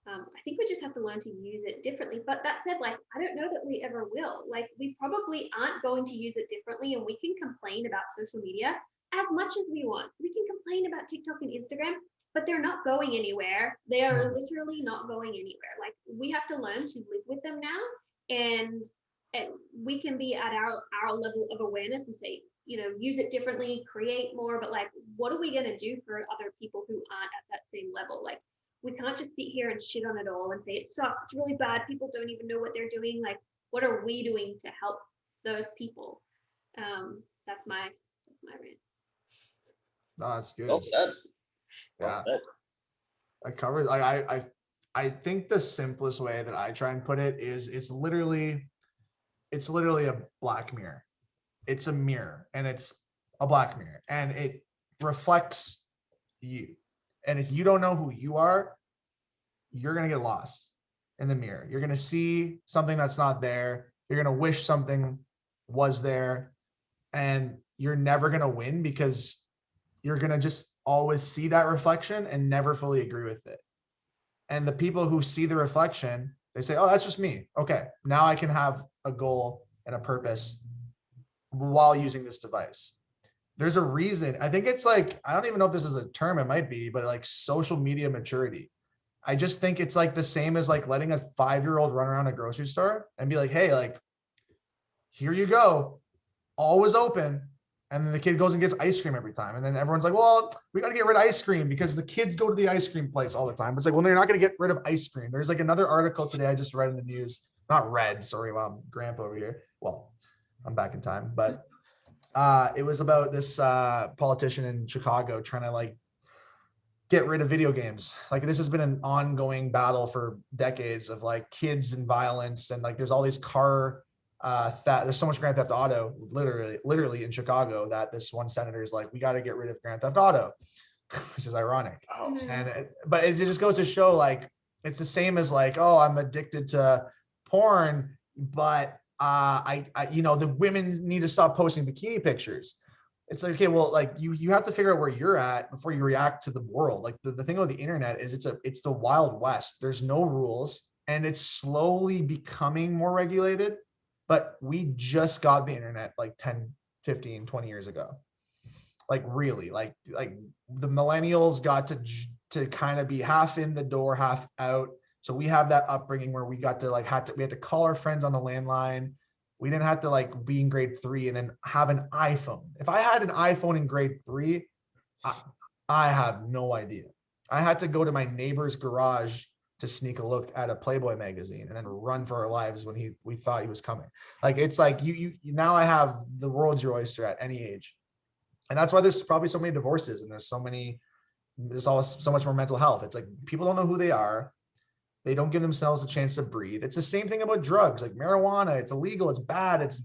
I think we just have to learn to use it differently. But that said, like, I don't know that we ever will. Like, we probably aren't going to use it differently. And we can complain about social media as much as we want. We can complain about TikTok and Instagram, but they're not going anywhere. They are literally not going anywhere. Like, we have to learn to live with them now. And we can be at our level of awareness and say, use it differently, create more, but like, what are we going to do for other people who aren't at that same level? Like, we can't just sit here and shit on it all and say it sucks, it's really bad, people don't even know what they're doing. Like, what are we doing to help those people? That's my rant. No, that's good. Well said. Well said. I covered. I think the simplest way that I try and put it is it's literally a black mirror. It's a mirror, and it's a black mirror, and it reflects you. And if you don't know who you are, you're going to get lost in the mirror. You're going to see something that's not there. You're going to wish something was there, and you're never going to win, because you're going to just always see that reflection and never fully agree with it. And the people who see the reflection, they say, oh, that's just me. Okay, now I can have a goal and a purpose while using this device. There's a reason. I think it's like, I don't even know if this is a term, it might be, but like social media maturity. I just think it's like the same as like letting a 5-year-old run around a grocery store and be like, hey, like, here you go, always open. And then the kid goes and gets ice cream every time. And then everyone's like, well, we got to get rid of ice cream because the kids go to the ice cream place all the time. But it's like, well, no, you're not going to get rid of ice cream. There's like another article today I just read in the news. Not read, sorry, well, I'm grandpa over here. Well, I'm back in time. But it was about this politician in Chicago trying to like get rid of video games. Like, this has been an ongoing battle for decades of like kids and violence. And like, there's all these car there's so much Grand Theft Auto literally in Chicago that this one senator is like, we got to get rid of Grand Theft Auto, which is ironic. And but it just goes to show, like, it's the same as like, oh, I'm addicted to porn, but I the women need to stop posting bikini pictures. It's like, okay, well, like you have to figure out where you're at before you react to the world. Like the thing about the internet is it's the Wild West. There's no rules, and it's slowly becoming more regulated, but we just got the internet like 10, 15, 20 years ago. Like really, like the millennials got to kind of be half in the door, half out. So we have that upbringing where we got to we had to call our friends on the landline. We didn't have to like be in grade 3 and then have an iPhone. If I had an iPhone in grade 3, I have no idea. I had to go to my neighbor's garage to sneak a look at a Playboy magazine and then run for our lives when we thought he was coming. Like, it's like you now I have the world's your oyster at any age. And that's why there's probably so many divorces and there's always so much more mental health. It's like people don't know who they are. They don't give themselves a chance to breathe. It's the same thing about drugs, like marijuana. It's illegal. It's bad. It's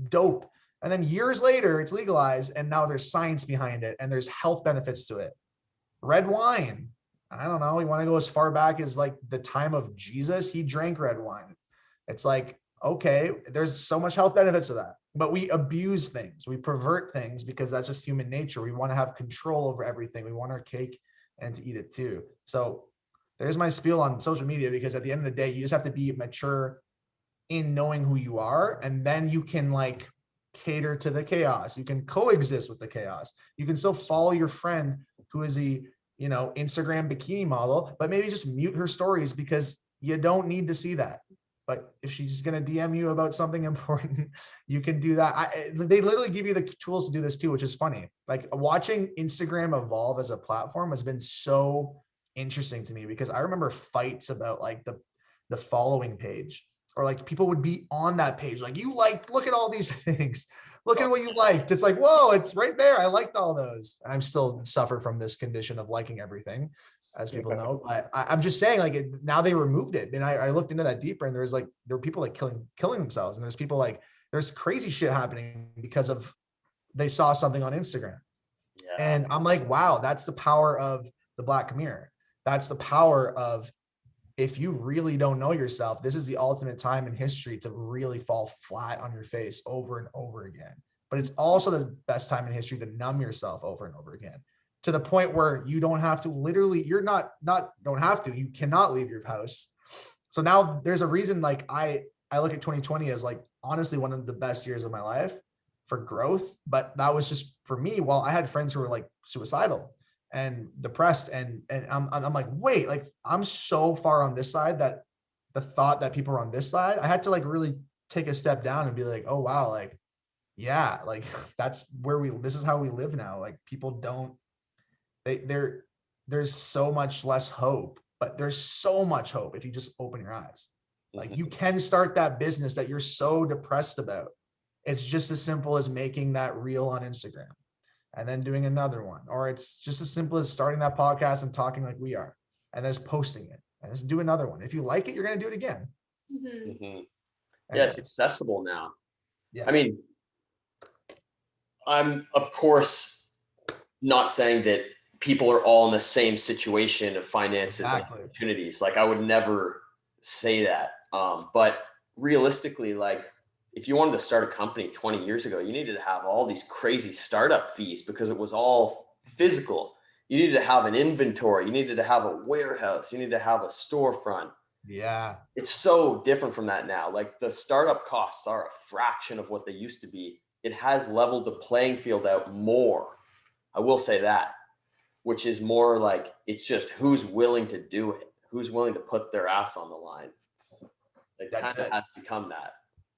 dope. And then years later, it's legalized. And now there's science behind it. And there's health benefits to it. Red wine. I don't know. You want to go as far back as like the time of Jesus? He drank red wine. It's like, okay, there's so much health benefits to that. But we abuse things. We pervert things because that's just human nature. We want to have control over everything. We want our cake and to eat it too. So there's my spiel on social media, because at the end of the day, you just have to be mature in knowing who you are. And then you can like cater to the chaos. You can coexist with the chaos. You can still follow your friend who is a, Instagram bikini model, but maybe just mute her stories because you don't need to see that. But if she's going to DM you about something important, you can do that. They literally give you the tools to do this too, which is funny. Like watching Instagram evolve as a platform has been so interesting to me, because I remember fights about like the following page, or like people would be on that page like, look at all these things, look at what you liked. It's like, whoa, it's right there. I liked all those. I'm still suffer from this condition of liking everything, as people know. But I'm just saying, like, now they removed it, and I looked into that deeper, and there were people like killing themselves, and there's people like there's crazy shit happening because of they saw something on Instagram. Yeah. And I'm like, wow, that's the power of the Black Mirror. That's the power of, if you really don't know yourself, this is the ultimate time in history to really fall flat on your face over and over again. But it's also the best time in history to numb yourself over and over again, to the point where you don't have to literally, you cannot leave your house. So now there's a reason, like I look at 2020 as like, honestly, one of the best years of my life for growth. But that was just for me. While I had friends who were like suicidal and depressed, and I'm like, wait, like I'm so far on this side that the thought that people are on this side, I had to like really take a step down and be like, oh wow, like, yeah, like that's where this is how we live now. Like people don't, there's so much less hope, but there's so much hope if you just open your eyes. Like you can start that business that you're so depressed about. It's just as simple as making that reel on Instagram and then doing another one. Or it's just as simple as starting that podcast and talking like we are, and then just posting it and just do another one. If you like it, you're going to do it again. Yeah, it's accessible now. Yeah. I mean, I'm of course not saying that people are all in the same situation of finances and opportunities. Like I would never say that. But realistically, like if you wanted to start a company 20 years ago, you needed to have all these crazy startup fees because it was all physical. You needed to have an inventory. You needed to have a warehouse. You needed to have a storefront. Yeah. It's so different from that now. Like the startup costs are a fraction of what they used to be. It has leveled the playing field out more. I will say that, which is more like, it's just who's willing to do it, who's willing to put their ass on the line. It kind of has become that.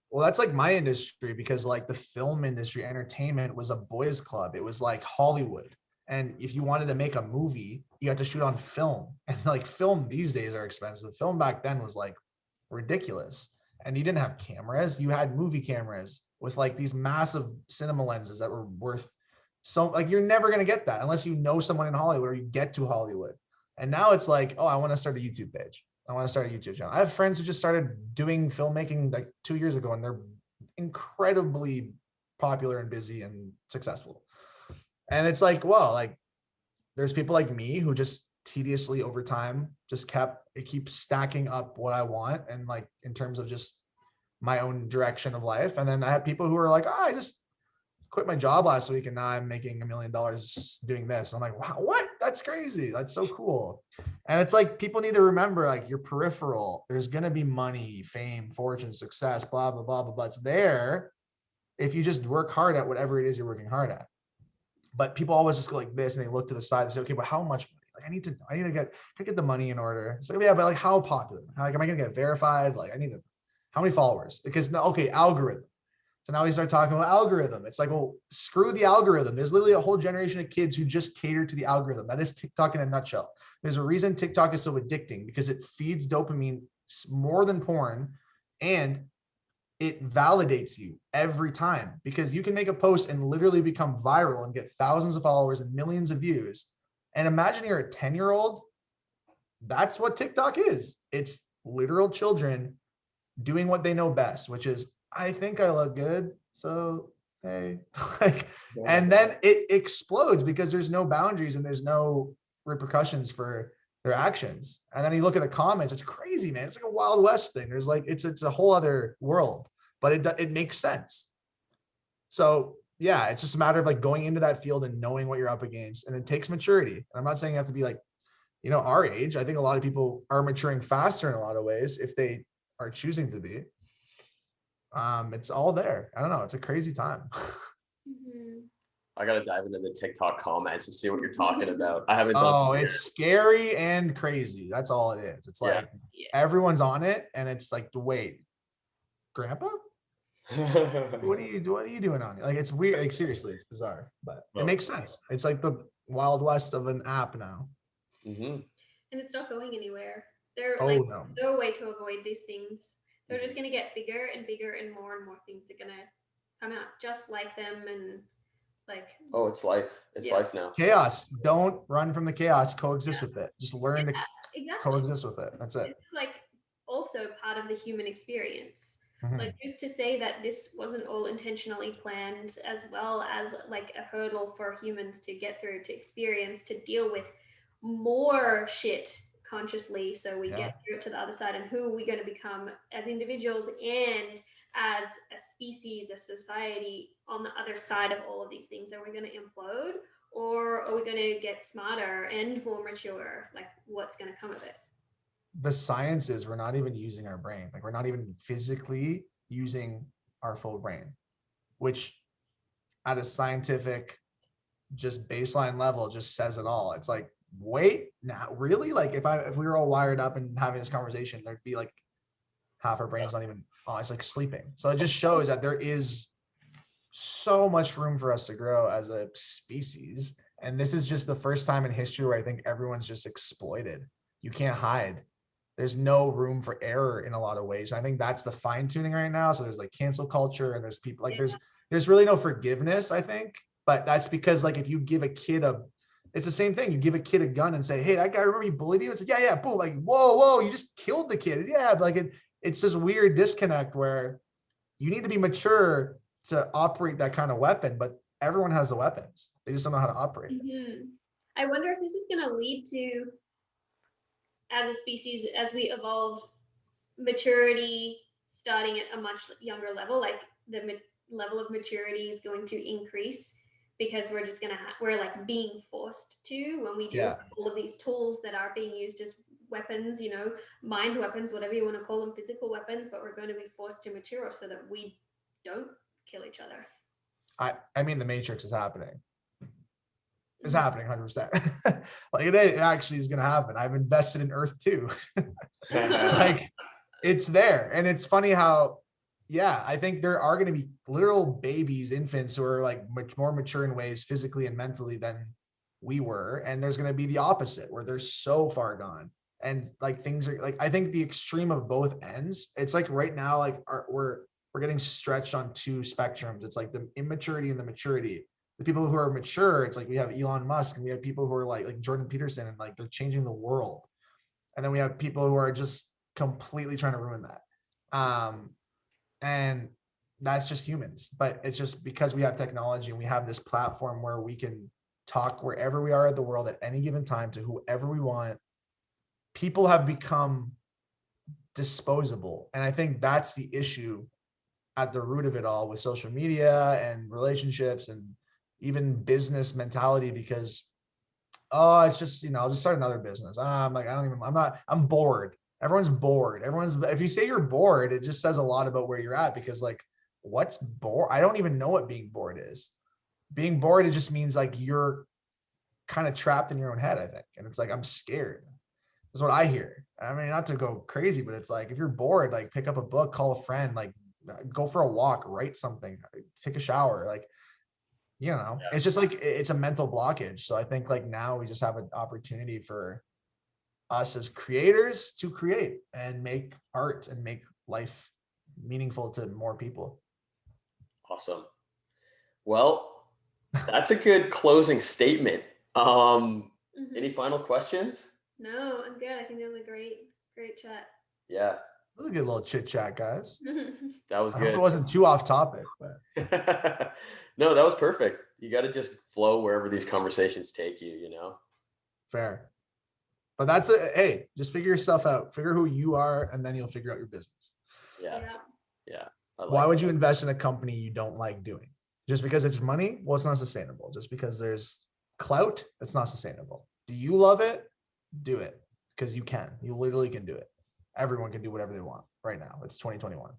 Well, that's like my industry, because like the film industry, entertainment was a boys club. It was like Hollywood. And if you wanted to make a movie, you had to shoot on film. And like film these days are expensive. Film back then was like ridiculous. And you didn't have cameras. You had movie cameras with like these massive cinema lenses that were worth so, like, you're never going to get that unless you know someone in Hollywood or you get to Hollywood. And now it's like, oh, I want to start a YouTube page. I want to start a YouTube channel. I have friends who just started doing filmmaking like 2 years ago, and they're incredibly popular and busy and successful. And it's like, well, like there's people like me who just tediously over time just keeps stacking up what I want, and like in terms of just my own direction of life. And then I had people who were like, I just quit my job last week and now I'm making $1 million doing this. I'm like, wow, what? That's crazy. That's so cool. And it's like, people need to remember, like, your peripheral, there's going to be money, fame, fortune, success, blah, blah, blah, blah, blah. It's there if you just work hard at whatever it is you're working hard at. But people always just go like this and they look to the side and say, okay, but how much money? Like, I need to get the money in order. So yeah, but like, how popular? Like, am I going to get verified? Like, how many followers? Because okay, algorithm. So now we start talking about algorithm. It's like, well, screw the algorithm. There's literally a whole generation of kids who just cater to the algorithm. That is TikTok in a nutshell. There's a reason TikTok is so addicting, because it feeds dopamine more than porn, and it validates you every time, because you can make a post and literally become viral and get thousands of followers and millions of views. And imagine you're a 10-year-old. That's what TikTok is. It's literal children doing what they know best, which is, I think I look good, so hey, like, and then it explodes because there's no boundaries and there's no repercussions for their actions. And then you look at the comments, it's crazy, man. It's like a Wild West thing. There's like, it's a whole other world, but it makes sense. So yeah, it's just a matter of like going into that field and knowing what you're up against, and it takes maturity. And I'm not saying you have to be like, our age. I think a lot of people are maturing faster in a lot of ways if they are choosing to be. It's all there. I don't know. It's a crazy time. I gotta dive into the TikTok comments and see what you're talking about. I haven't done. Oh, it's scary and crazy. That's all it is. It's like everyone's on it, and it's like, wait, Grandpa, what are you doing on it? Like, it's weird. Like, seriously, it's bizarre, but it makes sense. It's like the Wild West of an app now. And it's not going anywhere. They're no way to avoid these things. They're just going to get bigger and bigger, and more things are going to come out just like them. And like, oh, it's life. It's life now. Chaos. Don't run from the chaos. Coexist with it. Just learn to coexist with it. That's it. It's like also part of the human experience. Like, who's to say that this wasn't all intentionally planned, as well as like a hurdle for humans to get through, to experience, to deal with more shit consciously, so we get through it to the other side, and who are we going to become as individuals and as a species, a society on the other side of all of these things? Are we going to implode, or are we going to get smarter and more mature? Like, what's going to come of it? The science is we're not even using our brain. Like, we're not even physically using our full brain, which at a scientific just baseline level just says it all. It's like, wait, now really? Like, if we were all wired up and having this conversation, there'd be like half our brain's not even on. It's like sleeping. So it just shows that there is so much room for us to grow as a species. And this is just the first time in history where I think everyone's just exploited. You can't hide. There's no room for error in a lot of ways. I think that's the fine tuning right now. So there's like cancel culture, and there's people like, there's really no forgiveness, I think. But that's because, like, if you give a kid it's the same thing. You give a kid a gun and say, hey, that guy, remember he bullied you? It's like, yeah, boom. Like, whoa, you just killed the kid. Yeah, but like it's this weird disconnect where you need to be mature to operate that kind of weapon, but everyone has the weapons. They just don't know how to operate. I wonder if this is going to lead to, as a species, as we evolve, maturity starting at a much younger level. Like, the level of maturity is going to increase, because we're just going to we're like being forced to, when we do all of these tools that are being used as weapons, mind weapons, whatever you want to call them, physical weapons, but we're going to be forced to mature so that we don't kill each other. I mean, the Matrix is happening. It's happening 100%. Like, it actually is going to happen. I've invested in Earth too. Like, it's there. And it's funny how, I think there are going to be literal babies, infants who are like much more mature in ways physically and mentally than we were. And there's going to be the opposite, where they're so far gone. And like, things are like, I think the extreme of both ends. It's like right now, like we're getting stretched on two spectrums. It's like the immaturity and the maturity. The people who are mature, it's like we have Elon Musk, and we have people who are like Jordan Peterson, and like they're changing the world. And then we have people who are just completely trying to ruin that. And that's just humans. But it's just because we have technology and we have this platform where we can talk wherever we are in the world at any given time to whoever we want. People have become disposable. And I think that's the issue at the root of it all with social media and relationships and even business mentality, because it's just, I'll just start another business. I'm bored. Everyone's bored. If you say you're bored, it just says a lot about where you're at, because like, what's bored? I don't even know what being bored is. Being bored, it just means like you're kind of trapped in your own head, I think. And it's like, I'm scared. That's what I hear. I mean, not to go crazy, but it's like, if you're bored, like pick up a book, call a friend, like go for a walk, write something, take a shower. Like, it's just like, it's a mental blockage. So I think like now we just have an opportunity for us as creators to create and make art and make life meaningful to more people. Awesome. Well, that's a good closing statement. Any final questions? No, I'm good. I think it was a great chat. Yeah. That was a good little chit chat, guys. That was I good. hope it wasn't too off topic, but no, that was perfect. You got to just flow wherever these conversations take you, Fair. But that's it. Hey, just figure yourself out, figure who you are, and then you'll figure out your business. Yeah. Why would you invest in a company you don't like doing? Just because it's money? Well, it's not sustainable. Just because there's clout, it's not sustainable. Do you love it? Do it, because you can. You literally can do it. Everyone can do whatever they want right now. It's 2021.